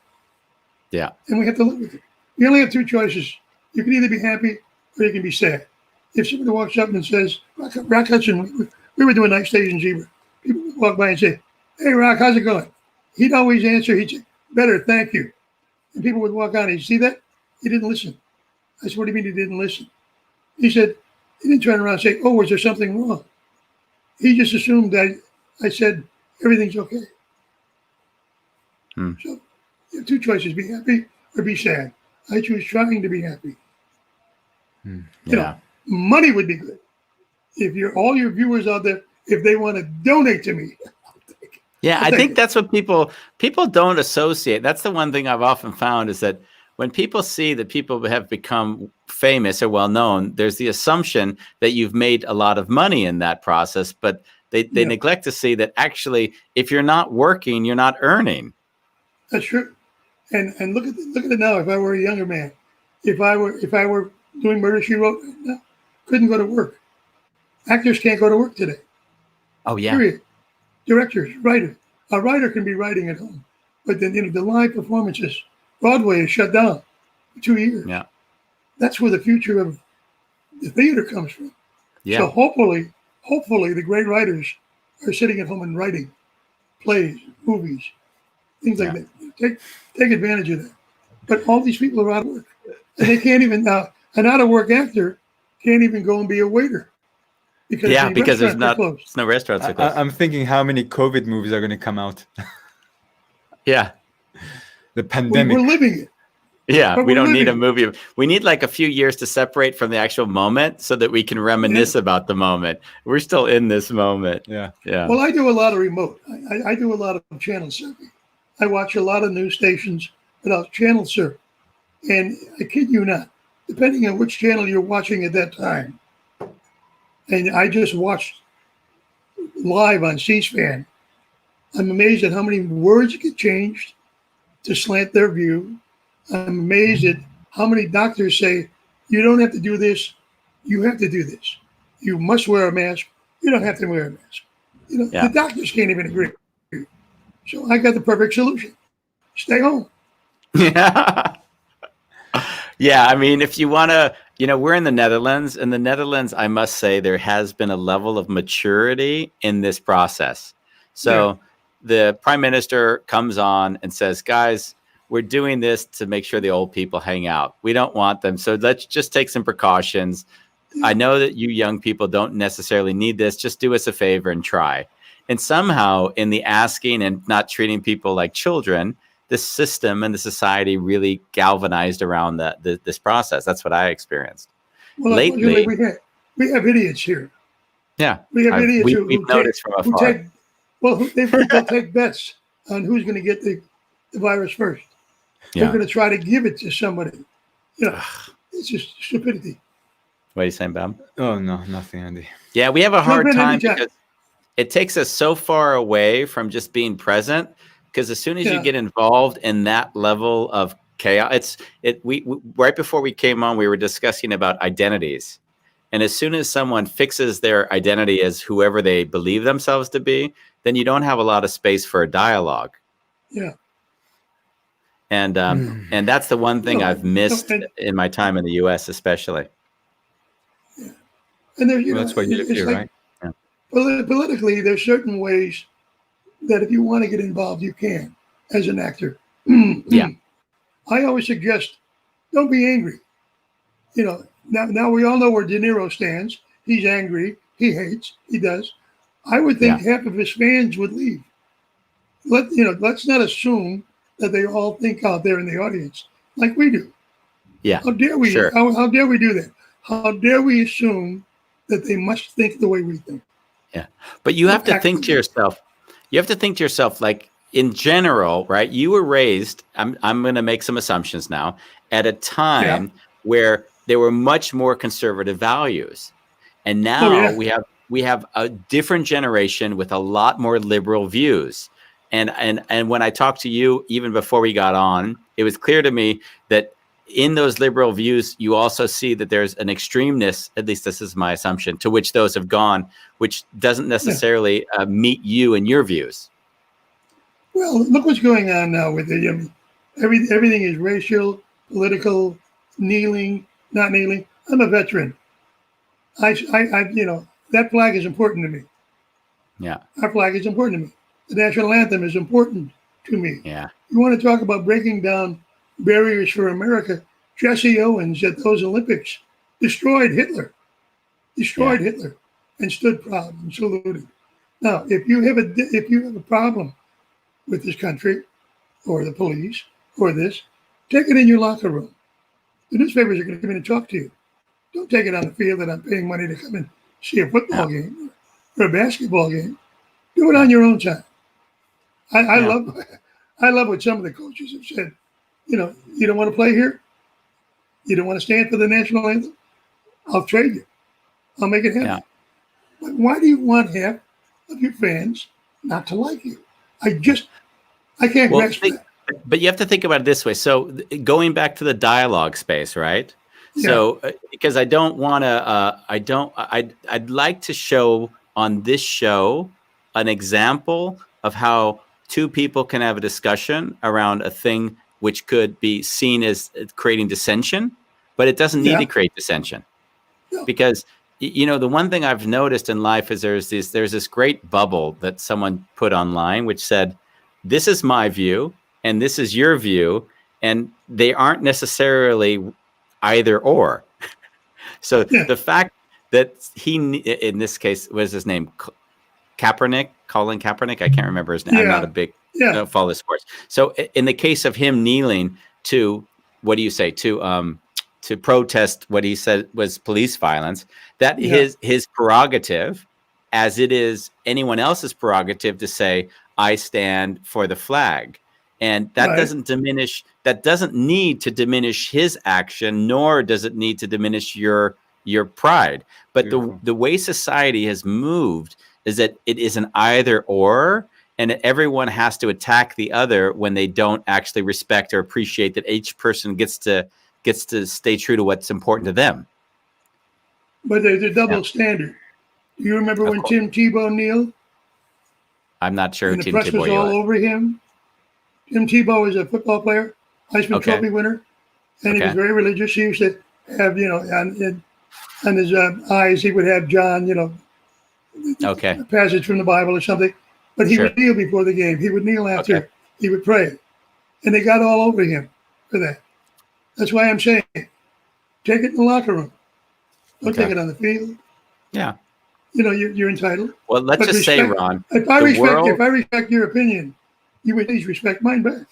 Yeah. And we have to live with it. You only have two choices. You can either be happy or you can be sad. If somebody walks up and says, Rock Hudson, we were doing Night Station Zebra. People would walk by and say, hey, Rock, how's it going? He'd always answer, he'd say, better, thank you. And people would walk on and see that? He didn't listen. I said, what do you mean he didn't listen? He said, he didn't turn around and say, oh, was there something wrong? He just assumed that I said, everything's okay. So you have two choices, be happy or be sad. I choose trying to be happy. Money would be good. If all your viewers out there, if they want to donate to me. I think that's what people don't associate. That's the one thing I've often found, is that when people see that people have become famous or well known, there's the assumption that you've made a lot of money in that process, but they neglect to see that actually, if you're not working, you're not earning. That's true. And look at it now. If I were a younger man, if I were doing Murder, She Wrote, couldn't go to work. Actors can't go to work today. Oh yeah. Period. Directors, writers. A writer can be writing at home, but then the live performances. Broadway is shut down for 2 years. Yeah. That's where the future of the theater comes from. Yeah. So hopefully the great writers are sitting at home and writing plays, movies, things like that. Take advantage of that. But all these people are out of work. And they can't even now. An out of work actor can't even go and be a waiter. Because there's no restaurants are closed. I'm thinking how many COVID movies are going to come out. Yeah. The pandemic. We're living it. Yeah, But we we're don't need a living. movie. We need like a few years to separate from the actual moment so that we can reminisce about the moment. We're still in this moment. Yeah. Yeah. Well, I do a lot of remote. I do a lot of channel surfing. I watch a lot of news stations, but I'll channel surf. And I kid you not, depending on which channel you're watching at that time, and I just watched live on C-SPAN, I'm amazed at how many words get changed to slant their view. I'm amazed at how many doctors say, you don't have to do this, you have to do this. You must wear a mask, you don't have to wear a mask. You know, Yeah. the doctors can't even agree. So I got the perfect solution. Stay home. Yeah. Yeah, I mean, if you want to, we're in the Netherlands. In the Netherlands, I must say there has been a level of maturity in this process. So the prime minister comes on and says, guys, we're doing this to make sure the old people hang out. We don't want them. So let's just take some precautions. I know that you young people don't necessarily need this. Just do us a favor and try. And somehow in the asking and not treating people like children, the system and the society really galvanized around this process. That's what I experienced. Well, Lately, we have idiots here. Yeah, we have idiots we've noticed from afar. They'll take bets on who's going to get the virus first. Yeah. They're going to try to give it to somebody. It's just stupidity. What are you saying, Bob? Oh no, nothing, Andy. Yeah, we have a hard time anytime. because it takes us so far away from just being present. Because as soon as you get involved in that level of chaos, we right before we came on, we were discussing about identities. And as soon as someone fixes their identity as whoever they believe themselves to be, then you don't have a lot of space for a dialogue. Yeah. And that's the one thing I've missed in my time in the U.S. especially. Yeah. And there, that's what you do, right? Yeah. Politically, there's certain ways that if you want to get involved, you can as an actor. Yeah. I always suggest don't be angry. Now we all know where De Niro stands. He's angry. He hates. He does. I would think half of his fans would leave. Let's not assume that they all think out there in the audience like we do. Yeah. How dare we? Sure. How dare we do that? How dare we assume that they must think the way we think? Yeah. But you have to think to yourself. You have to think to yourself, like in general, right? You were raised, I'm going to make some assumptions now, at a time where there were much more conservative values. And now we have a different generation with a lot more liberal views. And when I talked to you, even before we got on, it was clear to me that in those liberal views, you also see that there's an extremeness, at least this is my assumption, to which those have gone, which doesn't necessarily meet you and your views. Well, look what's going on now with everything is racial, political, kneeling, not kneeling. I'm a veteran. That flag is important to me. Yeah. Our flag is important to me. The national anthem is important to me. Yeah. You want to talk about breaking down barriers for America? Jesse Owens at those Olympics destroyed Hitler, and stood proud and saluted. Now, if you have a problem with this country, or the police, or this, take it in your locker room. The newspapers are going to come in and talk to you. Don't take it on the field that I'm paying money to come and see a football game or a basketball game. Do it on your own time. I love what some of the coaches have said. You don't want to play here? You don't want to stand for the national anthem? I'll trade you. I'll make it happen. Yeah. But why do you want half of your fans not to like you? I can't grasp that. But you have to think about it this way. So going back to the dialogue space, right? Yeah. So because I don't want to, I'd like to show on this show an example of how two people can have a discussion around a thing which could be seen as creating dissension, but it doesn't need to create dissension. Yeah. Because, the one thing I've noticed in life is there's this great bubble that someone put online, which said, this is my view and this is your view, and they aren't necessarily either or. So the fact that he, in this case, what is his name? Colin Kaepernick. I can't remember his name. I'm not a big follow sports. So in the case of him kneeling to what do you say, to protest what he said was police violence, that his prerogative, as it is anyone else's prerogative to say, I stand for the flag. And that doesn't need to diminish his action, nor does it need to diminish your pride. But the way society has moved is that it is an either or, and everyone has to attack the other when they don't actually respect or appreciate that each person gets to stay true to what's important to them. But there's a double standard. Do you remember when Tim Tebow kneeled? I'm not sure And who the Tim press was Tebow all was. over him. Tim Tebow is a football player, Heisman Trophy winner, and he was very religious. He used to have, on his eyes, he would have John, a passage from the Bible or something. But he would kneel before the game. He would kneel after. He would pray. And they got all over him for that. That's why I'm saying, take it in the locker room. Don't take it on the field. Yeah. You're entitled. Well, let's just say, Ron, if I respect your opinion, you would please respect mine back.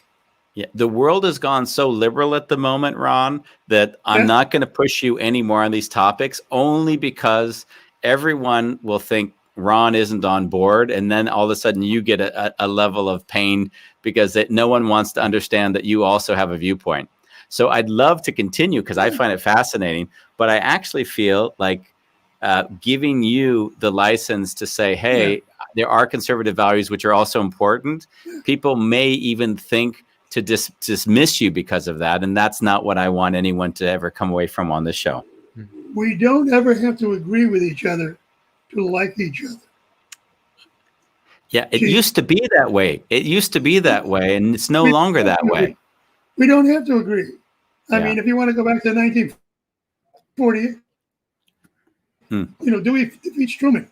Yeah, the world has gone so liberal at the moment, Ron, that I'm not going to push you anymore on these topics, only because everyone will think Ron isn't on board, and then all of a sudden you get a level of pain because no one wants to understand that you also have a viewpoint. So I'd love to continue because I find it fascinating, but I actually feel like giving you the license to say, hey, there are conservative values which are also important. People may even think to dismiss you because of that, and that's not what I want anyone to ever come away from on this show. We don't ever have to agree with each other to like each other. Yeah, it used to be that way. It used to be that way, and it's no longer that way. We don't have to agree. I mean, if you want to go back to 1948, Dewey defeats Truman.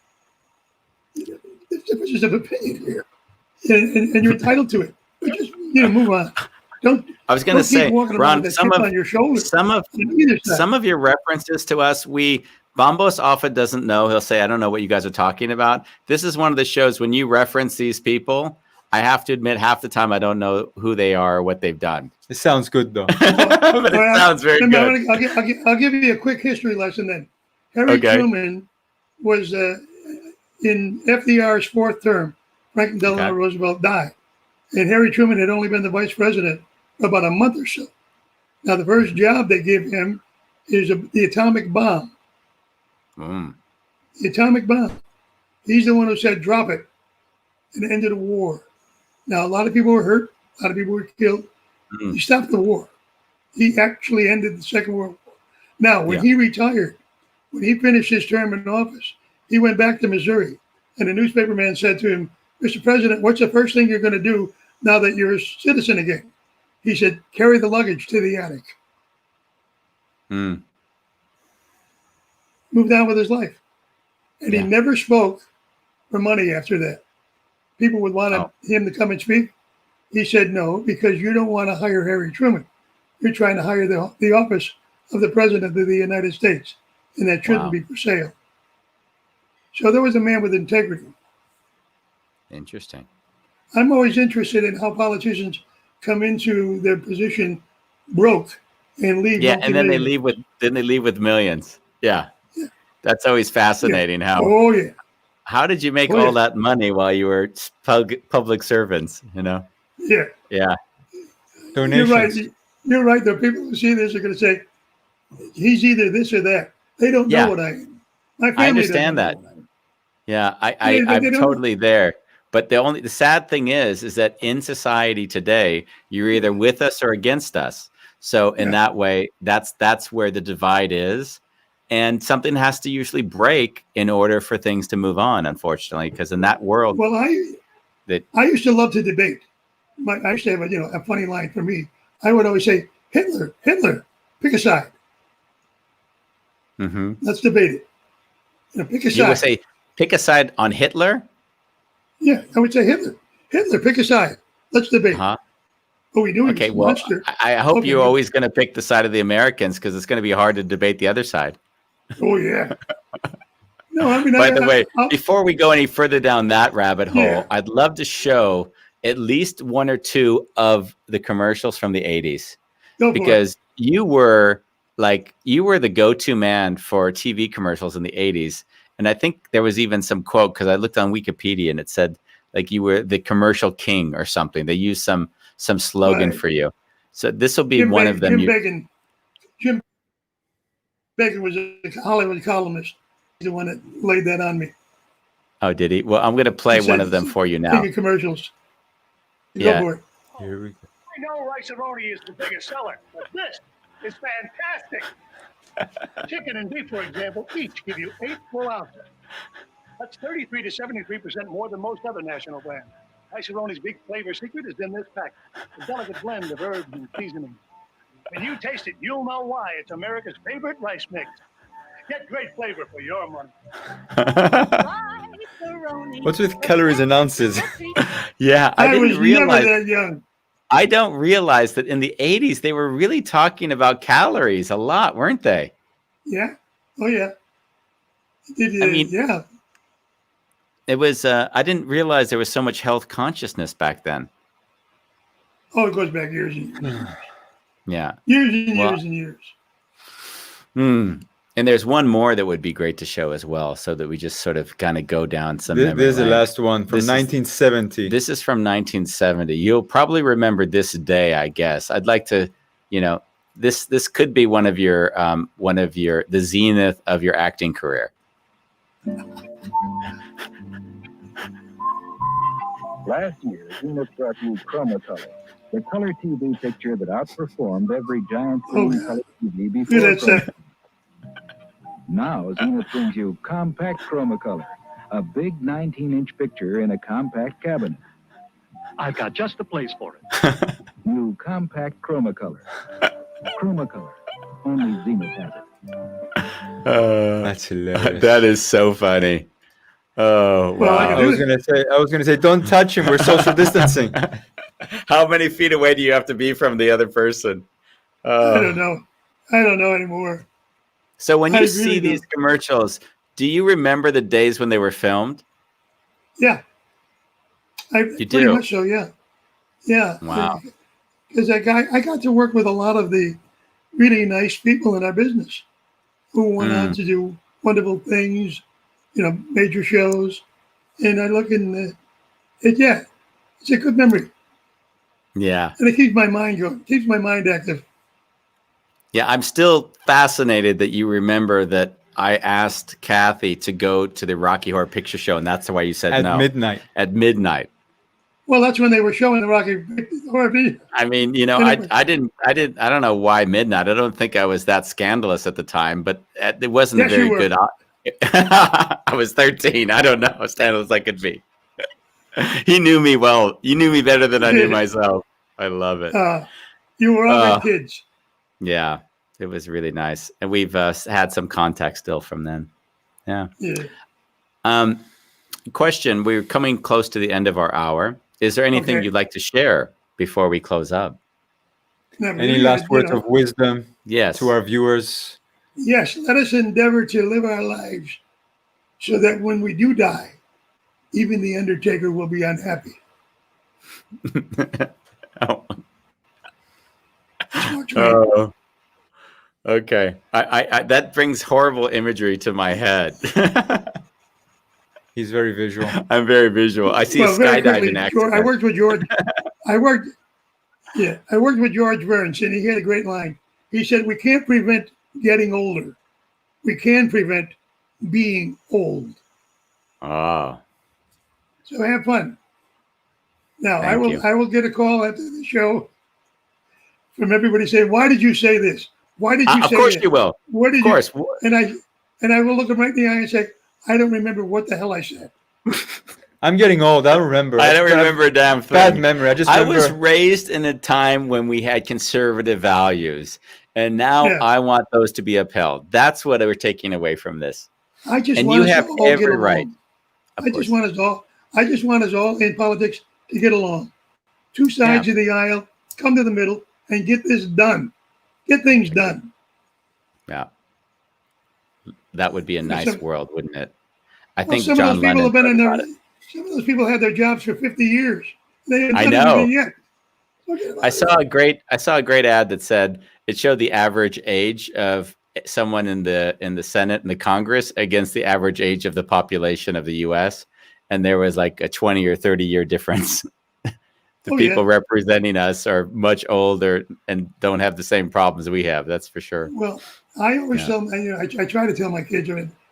There's differences of opinion here, and you're entitled to it. But just move on. I was going to say, Ron, some of your references to us, Bombos often doesn't know. He'll say, I don't know what you guys are talking about. This is one of the shows when you reference these people, I have to admit half the time I don't know who they are or what they've done. It sounds good, though. But it sounds very good. I'll give you a quick history lesson then. Harry Truman was in FDR's fourth term. Franklin Delano Roosevelt died. And Harry Truman had only been the vice president for about a month or so. Now, the first job they give him is the atomic bomb. The atomic bomb. He's the one who said, drop it, and ended the war. Now, a lot of people were hurt. A lot of people were killed. He stopped the war. He actually ended the Second World War. Now, when he retired, when he finished his term in office, he went back to Missouri. And a newspaperman said to him, Mr. President, what's the first thing you're going to do now that you're a citizen again? He said, carry the luggage to the attic. Moved on with his life. And he never spoke for money after that. People would want him to come and speak. He said, no, because you don't want to hire Harry Truman. You're trying to hire the office of the President of the United States. And that shouldn't be for sale. So there was a man with integrity. Interesting. I'm always interested in how politicians come into their position broke and leave. Yeah, and then they leave with millions. Yeah. That's always fascinating. How did you make all that money while you were public servants? Yeah. Donations. You're right. The people who see this are going to say he's either this or that. They don't know what I am. My family I understand that. Yeah, I'm totally there. But the sad thing is that in society today, you're either with us or against us. So in that way, that's where the divide is. And something has to usually break in order for things to move on, unfortunately, because in that world. Well, I used to love to debate. I used to have a funny line for me. I would always say, Hitler, pick a side. Let's debate it. Pick a side. You would say, pick a side on Hitler? Yeah, I would say Hitler, pick a side. Let's debate. What are we doing? Okay, well, I hope you're always going to pick the side of the Americans because it's going to be hard to debate the other side. Oh, yeah. No, I mean, by the way, before we go any further down that rabbit hole, I'd love to show at least one or two of the commercials from the 80s. Because you were the go-to man for TV commercials in the 80s. And I think there was even some quote, because I looked on Wikipedia and it said like you were the commercial king or something. They used some slogan Right. for you. So this will be one of them. Jim Bacon was a Hollywood columnist. He's the one that laid that on me. Oh, did he? Well, I'm going to play one of them for you now. King of commercials. Yeah. Go for it. Here we go. I know rice-a-roni is the biggest seller, but this is fantastic. Chicken and beef, for example, each give you 8 full ounces. That's 33 to 73% more than most other national brands. Rice-a-roni's big flavor secret is in this pack, a delicate blend of herbs and seasonings. When you taste it, you'll know why it's America's favorite rice mix. Get great flavor for your money. What's with calories and ounces? Yeah, I didn't was realize. never that young. I don't realize that in the 80s they were really talking about calories a lot, weren't they? Yeah. Oh yeah. I mean, yeah. It was. I didn't realize there was so much health consciousness back then. Oh, it goes back years and years. Yeah. Years and years and years. And there's one more that would be great to show as well, so that we just sort of kind of go down some memory This is the lane. last one from 1970. This is from 1970. You'll probably remember this day, I guess. I'd like to, this could be one of your the zenith of your acting career. Last year, Zenith brought you Chromacolor, the color TV picture that outperformed every giant screen color TV before. Now, Zenith brings you Compact Chromacolor, a big 19-inch picture in a compact cabinet. I've got just the place for it. New Compact Chromacolor. Chromacolor. Only Zenith has it. That's hilarious. That is so funny. Oh wow! I was gonna say, don't touch him. We're social distancing. How many feet away do you have to be from the other person? I don't know anymore. So when you see these commercials, do you remember the days when they were filmed? Yeah. You pretty do? much so, yeah. Yeah. Wow. Because I got to work with a lot of the really nice people in our business who went on to do wonderful things, major shows. And I look in it's a good memory. Yeah. And it keeps my mind going, keeps my mind active. Yeah, I'm still fascinated that you remember that I asked Kathy to go to the Rocky Horror Picture Show, and that's why you said no. At midnight. At midnight. Well, that's when they were showing the Rocky Horror Picture. I mean, I don't know why midnight. I don't think I was that scandalous at the time, but it wasn't a very good. I was 13. I don't know how scandalous I could be. He knew me well. You knew me better than I knew myself. I love it. You were all my kids. Yeah, it was really nice. And we've had some contact still from then. Yeah. Question, we're coming close to the end of our hour. Is there anything you'd like to share before we close up? Any last words of wisdom to our viewers? Yes, let us endeavor to live our lives so that when we do die, even the Undertaker will be unhappy. Okay. I that brings horrible imagery to my head. He's very visual. I'm very visual. I see a skydiving accident. I worked with George. I worked with George Burns, and he had a great line. He said, "We can't prevent getting older. We can prevent being old." Ah. So have fun. Now I will get a call after the show from everybody saying, "Why did you say this? Why did you say that?" Of course you will. What did of course. You? And I will look them right in the eye and say, "I don't remember what the hell I said." I'm getting old. I don't remember. I don't remember a damn thing. Bad memory. I was raised in a time when we had conservative values, and now I want those to be upheld. That's what we're taking away from this. I just and want you us have to all every get along. right. I just want us all in politics to get along. Two sides of the aisle, come to the middle, and get this done. Get things done. Yeah. That would be a nice world, wouldn't it? I think some John of those people Lennon have been in thought there. Some of those people had their jobs for 50 years. They haven't I done know. anything yet. I saw a great ad that said it showed the average age of someone in the Senate and the Congress against the average age of the population of the U.S. And there was like a 20 or 30 year difference. The people representing us are much older and don't have the same problems we have. That's for sure. Well, I always tell I try to tell my kids,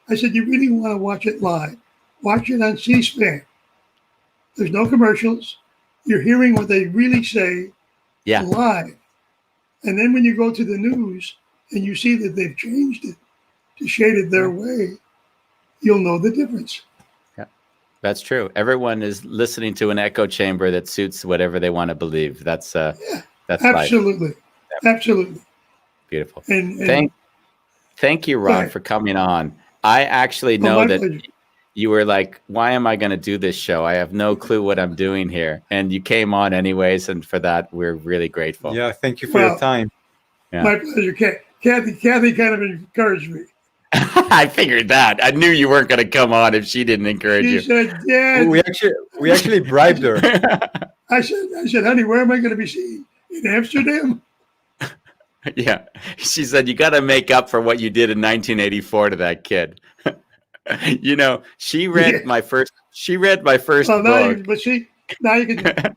I said, you really want to watch it live. Watch it on C-SPAN. There's no commercials. You're hearing what they really say live. And then when you go to the news and you see that they've changed it to shade it their way, you'll know the difference. Yeah, that's true. Everyone is listening to an echo chamber that suits whatever they want to believe. That's absolutely. Life. Absolutely. Beautiful. And thank you, Ron, for coming on. I actually know that pleasure. You were like, why am I going to do this show? I have no clue what I'm doing here. And you came on anyways. And for that, we're really grateful. Yeah. Thank you for your time. Yeah. My pleasure. Kathy kind of encouraged me. I figured that. I knew you weren't going to come on if she didn't encourage you. She said, "Yeah." We actually bribed her. I said, honey, where am I going to be seen? In Amsterdam? Yeah. She said, you got to make up for what you did in 1984 to that kid. You know, she read my first book. Now you can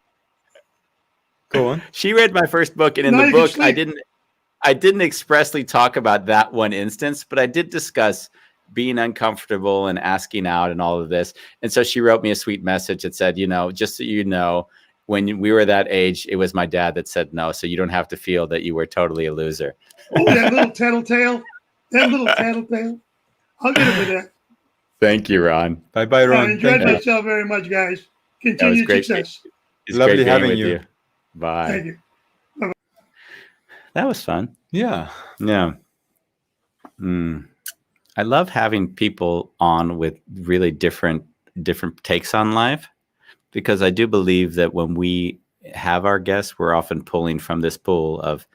go on. She read my first book, and in the book, I didn't expressly talk about that one instance, but I did discuss being uncomfortable and asking out and all of this. And so she wrote me a sweet message that said, you know, just so you know, when we were that age, it was my dad that said no, so you don't have to feel that you were totally a loser. Oh, that little tattletale. I'll get it with that. Thank you, Ron. Bye-bye, Ron. I enjoyed myself very much, guys. Continued success. It's lovely having you. Bye. Thank you. Bye-bye. That was fun. Yeah. Yeah. I love having people on with really different takes on life, because I do believe that when we have our guests, we're often pulling from this pool of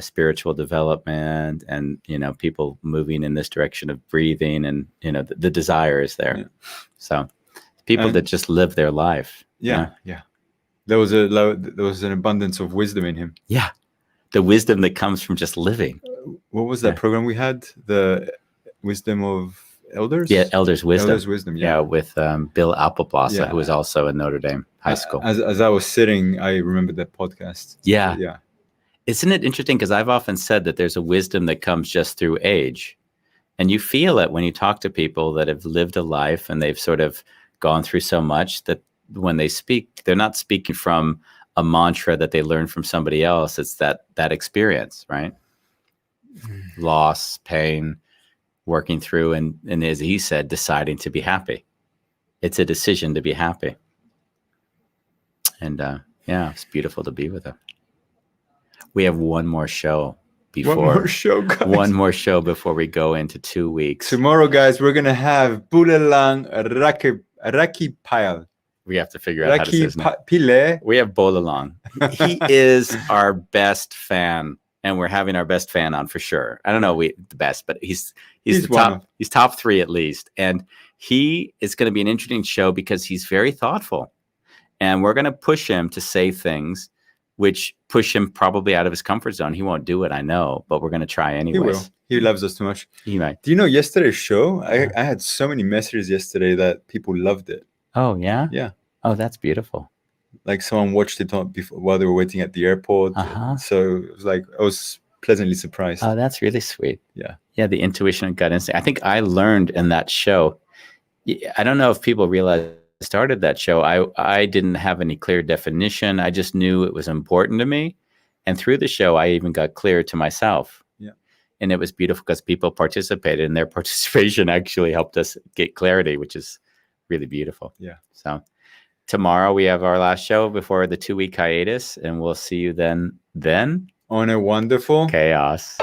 spiritual development and, you know, people moving in this direction of breathing, and, you know, the desire is there. Yeah. So people that just live their life. Yeah. There was an abundance of wisdom in him. Yeah. The wisdom that comes from just living. What was that program we had? The Wisdom of Elders? Yeah, Elders Wisdom. Elders Wisdom, yeah. With Bill Appleblossom, who was also in Notre Dame High School. As I was sitting, I remembered that podcast. Yeah. Yeah. Isn't it interesting? Because I've often said that there's a wisdom that comes just through age. And you feel it when you talk to people that have lived a life and they've sort of gone through so much that when they speak, they're not speaking from a mantra that they learned from somebody else. It's that experience, right? Loss, pain, working through, and as he said, deciding to be happy. It's a decision to be happy. And it's beautiful to be with him. We have one more show before. One more show, guys. One more show before we go into 2 weeks. Tomorrow, guys, we're gonna have Bulalang Raki Pile. We have to figure out how to say his name. Pile. We have Bolalang. He is our best fan, and we're having our best fan on for sure. I don't know the best, but he's the top. He's top 3 at least, and he is going to be an interesting show because he's very thoughtful, and we're going to push him to say things which push him probably out of his comfort zone. He won't do it, I know, but we're going to try anyways. He will. He loves us too much. He might. Do you know yesterday's show? I had so many messages yesterday that people loved it. Oh, yeah? Yeah. Oh, that's beautiful. Like someone watched it while they were waiting at the airport. So it was like, I was pleasantly surprised. Oh, that's really sweet. Yeah. Yeah, the intuition and gut instinct. I think I learned in that show. I don't know if people realize I started that show. I didn't have any clear definition. I just knew it was important to me. And through the show, I even got clear to myself. Yeah. And it was beautiful because people participated, and their participation actually helped us get clarity, which is really beautiful. Yeah. So tomorrow we have our last show before the 2-week hiatus, and we'll see you then on a wonderful chaos.